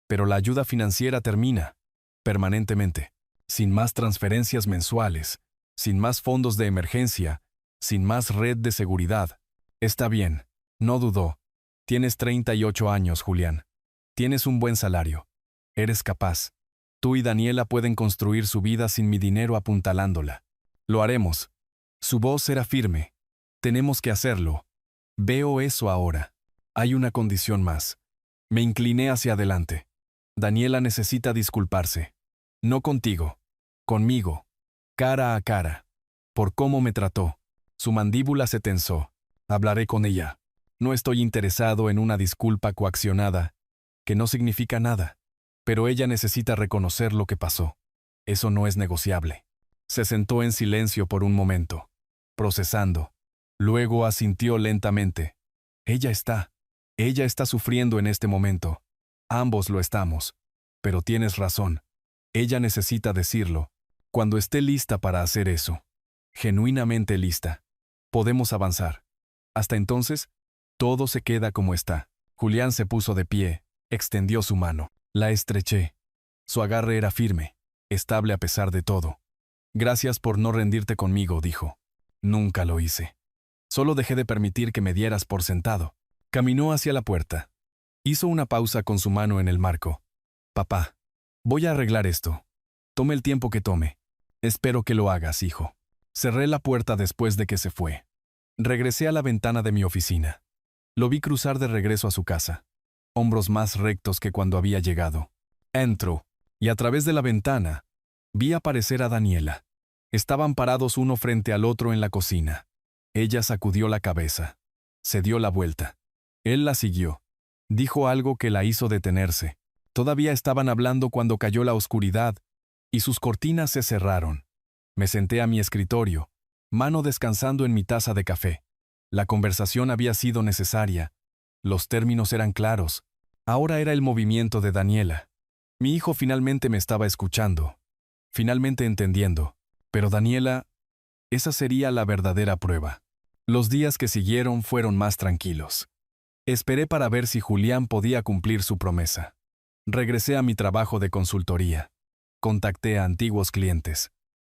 S1: Pero la ayuda financiera termina. Permanentemente. Sin más transferencias mensuales. Sin más fondos de emergencia. Sin más red de seguridad. Está bien. No dudó. Tienes 38 años, Julián. Tienes un buen salario. Eres capaz. Tú y Daniela pueden construir su vida sin mi dinero apuntalándola. Lo haremos. Su voz era firme. Tenemos que hacerlo. Veo eso ahora. Hay una condición más. Me incliné hacia adelante. Daniela necesita disculparse. No contigo. Conmigo. Cara a cara. Por cómo me trató. Su mandíbula se tensó. Hablaré con ella. No estoy interesado en una disculpa coaccionada, que no significa nada. Pero ella necesita reconocer lo que pasó. Eso no es negociable. Se sentó en silencio por un momento, procesando. Luego asintió lentamente. Ella está sufriendo en este momento. Ambos lo estamos. Pero tienes razón. Ella necesita decirlo. Cuando esté lista para hacer eso. Genuinamente lista. Podemos avanzar. Hasta entonces, todo se queda como está. Julián se puso de pie, extendió su mano. La estreché. Su agarre era firme, estable a pesar de todo. Gracias por no rendirte conmigo, dijo. Nunca lo hice. Solo dejé de permitir que me dieras por sentado. Caminó hacia la puerta. Hizo una pausa con su mano en el marco. Papá, voy a arreglar esto. Tome el tiempo que tome. Espero que lo hagas, hijo. Cerré la puerta después de que se fue. Regresé a la ventana de mi oficina. Lo vi cruzar de regreso a su casa. Hombros más rectos que cuando había llegado. Entro, y a través de la ventana, vi aparecer a Daniela. Estaban parados uno frente al otro en la cocina. Ella sacudió la cabeza. Se dio la vuelta. Él la siguió. Dijo algo que la hizo detenerse. Todavía estaban hablando cuando cayó la oscuridad y sus cortinas se cerraron. Me senté a mi escritorio, mano descansando en mi taza de café. La conversación había sido necesaria. Los términos eran claros. Ahora era el movimiento de Daniela. Mi hijo finalmente me estaba escuchando, finalmente entendiendo. Pero Daniela, esa sería la verdadera prueba. Los días que siguieron fueron más tranquilos. Esperé para ver si Julián podía cumplir su promesa. Regresé a mi trabajo de consultoría. Contacté a antiguos clientes.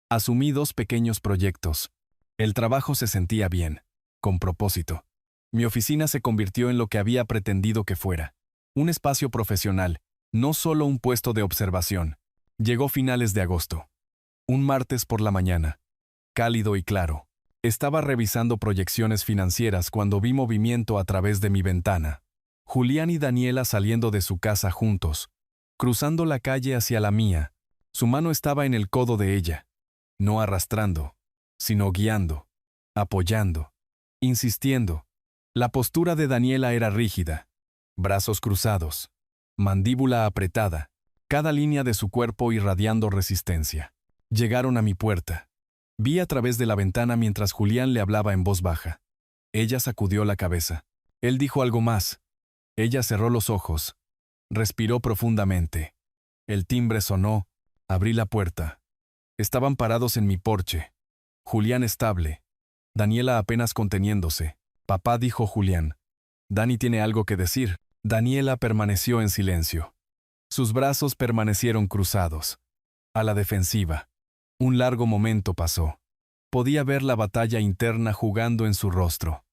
S1: Asumí 2 pequeños proyectos. El trabajo se sentía bien, con propósito. Mi oficina se convirtió en lo que había pretendido que fuera. Un espacio profesional, no solo un puesto de observación. Llegó finales de agosto. Un martes por la mañana. Cálido y claro. Estaba revisando proyecciones financieras cuando vi movimiento a través de mi ventana. Julián y Daniela saliendo de su casa juntos, cruzando la calle hacia la mía. Su mano estaba en el codo de ella, no arrastrando, sino guiando, apoyando, insistiendo. La postura de Daniela era rígida, brazos cruzados, mandíbula apretada, cada línea de su cuerpo irradiando resistencia. Llegaron a mi puerta. Vi a través de la ventana mientras Julián le hablaba en voz baja. Ella sacudió la cabeza. Él dijo algo más. Ella cerró los ojos. Respiró profundamente. El timbre sonó. Abrí la puerta. Estaban parados en mi porche. Julián estable. Daniela apenas conteniéndose. Papá, dijo Julián. Dani tiene algo que decir. Daniela permaneció en silencio. Sus brazos permanecieron cruzados. A la defensiva. Un largo momento pasó. Podía ver la batalla interna jugando en su rostro.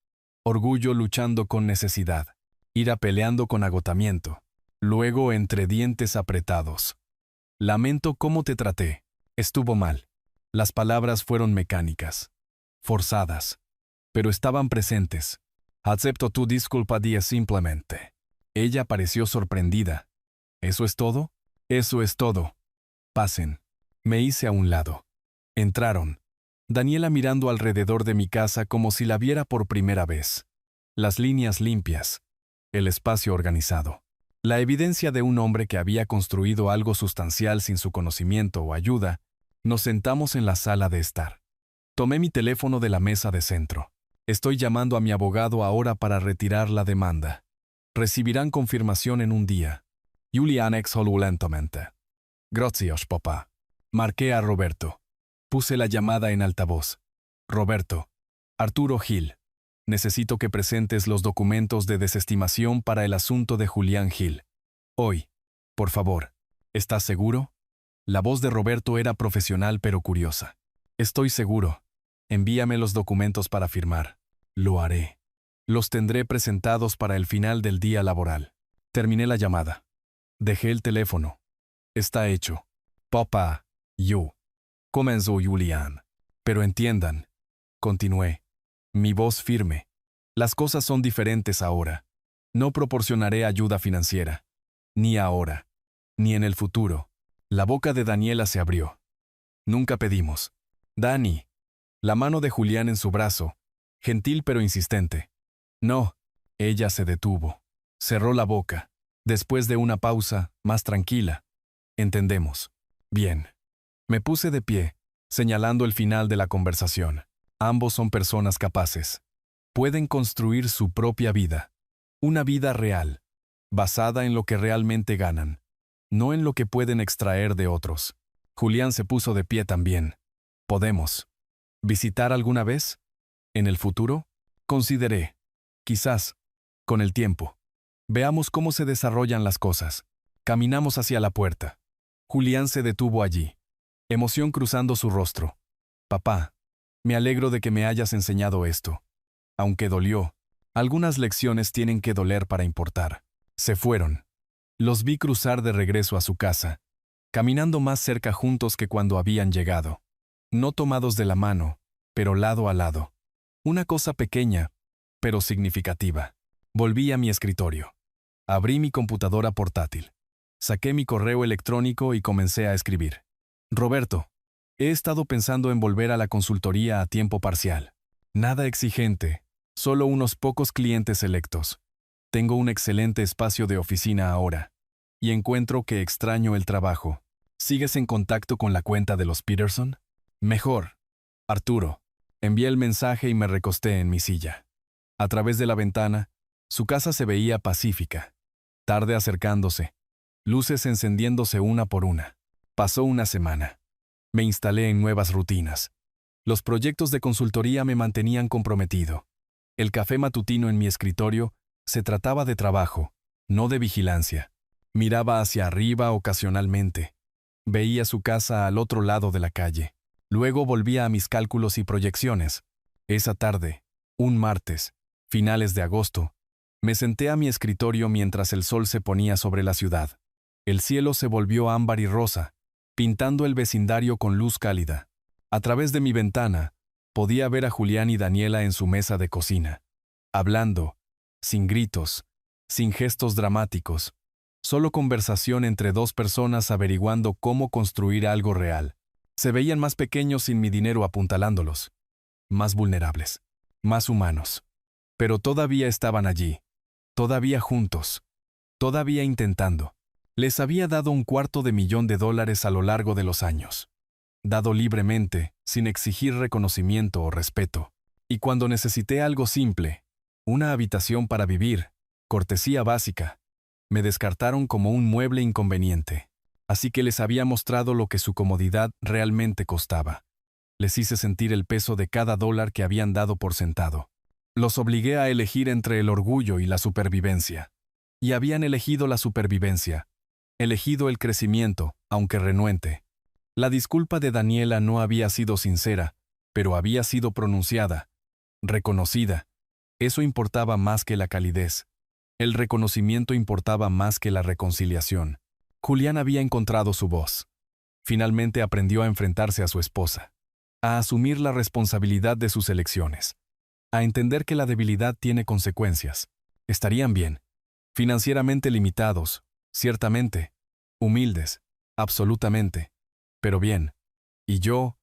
S1: Orgullo luchando con necesidad. Ira peleando con agotamiento. Luego entre dientes apretados. Lamento cómo te traté. Estuvo mal. Las palabras fueron mecánicas. Forzadas. Pero estaban presentes. Acepto tu disculpa simplemente. Ella pareció sorprendida. ¿Eso es todo? Eso es todo. Pasen. Me hice a un lado. Entraron. Daniela mirando alrededor de mi casa como si la viera por primera vez. Las líneas limpias. El espacio organizado. La evidencia de un hombre que había construido algo sustancial sin su conocimiento o ayuda. Nos sentamos en la sala de estar. Tomé mi teléfono de la mesa de centro. Estoy llamando a mi abogado ahora para retirar la demanda. Recibirán confirmación en un día. Julián exhaló lentamente. Gracias, papá. Marqué a Roberto. Puse la llamada en altavoz. Roberto. Arturo Gil. Necesito que presentes los documentos de desestimación para el asunto de Julián Gil. Hoy. Por favor. ¿Estás seguro? La voz de Roberto era profesional pero curiosa. Estoy seguro. Envíame los documentos para firmar. Lo haré. Los tendré presentados para el final del día laboral. Terminé la llamada. Dejé el teléfono. Está hecho. Papá. Yo. Comenzó Julián. Pero entiendan. Continué. Mi voz firme. Las cosas son diferentes ahora. No proporcionaré ayuda financiera. Ni ahora. Ni en el futuro. La boca de Daniela se abrió. Nunca pedimos. Dani. La mano de Julián en su brazo. Gentil pero insistente. No. Ella se detuvo. Cerró la boca. Después de una pausa, más tranquila. Entendemos. Bien. Me puse de pie, señalando el final de la conversación. Ambos son personas capaces. Pueden construir su propia vida. Una vida real, basada en lo que realmente ganan, no en lo que pueden extraer de otros. Julián se puso de pie también. ¿Podemos visitar alguna vez? ¿En el futuro? Consideré. Quizás. Con el tiempo. Veamos cómo se desarrollan las cosas. Caminamos hacia la puerta. Julián se detuvo allí. Emoción cruzando su rostro. Papá, me alegro de que me hayas enseñado esto. Aunque dolió, algunas lecciones tienen que doler para importar. Se fueron. Los vi cruzar de regreso a su casa, caminando más cerca juntos que cuando habían llegado. No tomados de la mano, pero lado a lado. Una cosa pequeña, pero significativa. Volví a mi escritorio. Abrí mi computadora portátil. Saqué mi correo electrónico y comencé a escribir. Roberto, he estado pensando en volver a la consultoría a tiempo parcial. Nada exigente, solo unos pocos clientes selectos. Tengo un excelente espacio de oficina ahora. y encuentro que extraño el trabajo. ¿Sigues en contacto con la cuenta de los Peterson? Mejor. Arturo. Envié el mensaje y me recosté en mi silla. A través de la ventana, su casa se veía pacífica. Tarde acercándose. Luces encendiéndose una por una. Pasó una semana. Me instalé en nuevas rutinas. Los proyectos de consultoría me mantenían comprometido. El café matutino en mi escritorio se trataba de trabajo, no de vigilancia. Miraba hacia arriba ocasionalmente. Veía su casa al otro lado de la calle. Luego volvía a mis cálculos y proyecciones. Esa tarde, un martes, finales de agosto, me senté a mi escritorio mientras el sol se ponía sobre la ciudad. El cielo se volvió ámbar y rosa, pintando el vecindario con luz cálida. A través de mi ventana, podía ver a Julián y Daniela en su mesa de cocina, hablando, sin gritos, sin gestos dramáticos, solo conversación entre dos personas averiguando cómo construir algo real. Se veían más pequeños sin mi dinero apuntalándolos, más vulnerables, más humanos. Pero todavía estaban allí, todavía juntos, todavía intentando. Les había dado $250,000 a lo largo de los años. Dado libremente, sin exigir reconocimiento o respeto. Y cuando necesité algo simple, una habitación para vivir, cortesía básica, me descartaron como un mueble inconveniente. Así que les había mostrado lo que su comodidad realmente costaba. Les hice sentir el peso de cada dólar que habían dado por sentado. Los obligué a elegir entre el orgullo y la supervivencia. Y habían elegido la supervivencia. Elegido el crecimiento, aunque renuente. La disculpa de Daniela no había sido sincera, pero había sido pronunciada, reconocida. Eso importaba más que la calidez. El reconocimiento importaba más que la reconciliación. Julián había encontrado su voz. Finalmente aprendió a enfrentarse a su esposa, a asumir la responsabilidad de sus elecciones, a entender que la debilidad tiene consecuencias. Estarían bien, financieramente limitados, ciertamente, humildes, absolutamente, pero bien. Y yo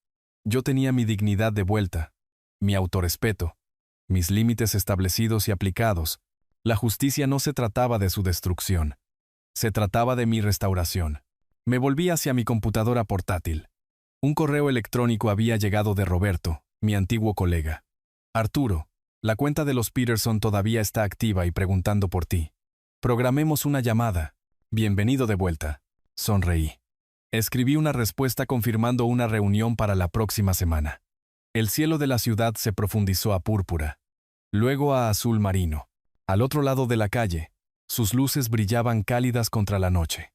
S1: tenía mi dignidad de vuelta, mi autorrespeto, mis límites establecidos y aplicados. La justicia no se trataba de su destrucción. Se trataba de mi restauración. Me volví hacia mi computadora portátil. Un correo electrónico había llegado de Roberto, mi antiguo colega. Arturo, la cuenta de los Peterson todavía está activa y preguntando por ti. Programemos una llamada. Bienvenido de vuelta. Sonreí. Escribí una respuesta confirmando una reunión para la próxima semana. El cielo de la ciudad se profundizó a púrpura, luego a azul marino. Al otro lado de la calle, sus luces brillaban cálidas contra la noche.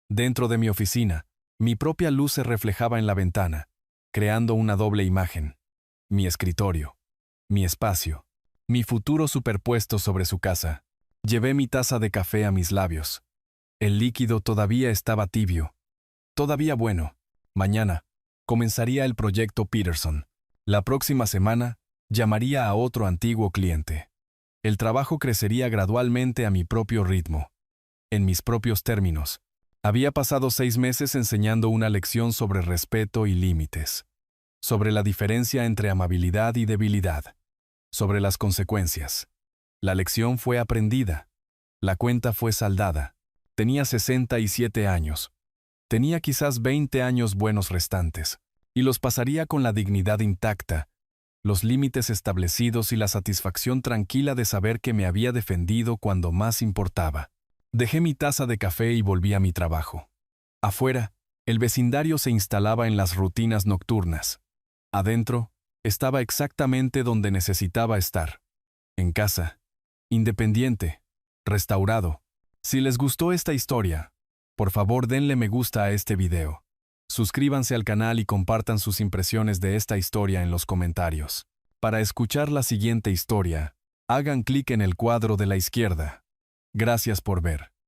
S1: Dentro de mi oficina, mi propia luz se reflejaba en la ventana, creando una doble imagen. Mi escritorio, mi espacio, mi futuro superpuesto sobre su casa. Llevé mi taza de café a mis labios. El líquido todavía estaba tibio. Todavía bueno. Mañana, comenzaría el proyecto Peterson. La próxima semana, llamaría a otro antiguo cliente. El trabajo crecería gradualmente a mi propio ritmo, en mis propios términos. Había pasado 6 meses enseñando una lección sobre respeto y límites, sobre la diferencia entre amabilidad y debilidad, sobre las consecuencias. La lección fue aprendida. La cuenta fue saldada. Tenía 67 años. Tenía quizás 20 años buenos restantes, y los pasaría con la dignidad intacta, los límites establecidos y la satisfacción tranquila de saber que me había defendido cuando más importaba. Dejé mi taza de café y volví a mi trabajo. Afuera, el vecindario se instalaba en las rutinas nocturnas. Adentro, estaba exactamente donde necesitaba estar. En casa, independiente, restaurado. Si les gustó esta historia, por favor denle me gusta a este video. Suscríbanse al canal y compartan sus impresiones de esta historia en los comentarios. Para escuchar la siguiente historia, hagan clic en el cuadro de la izquierda. Gracias por ver.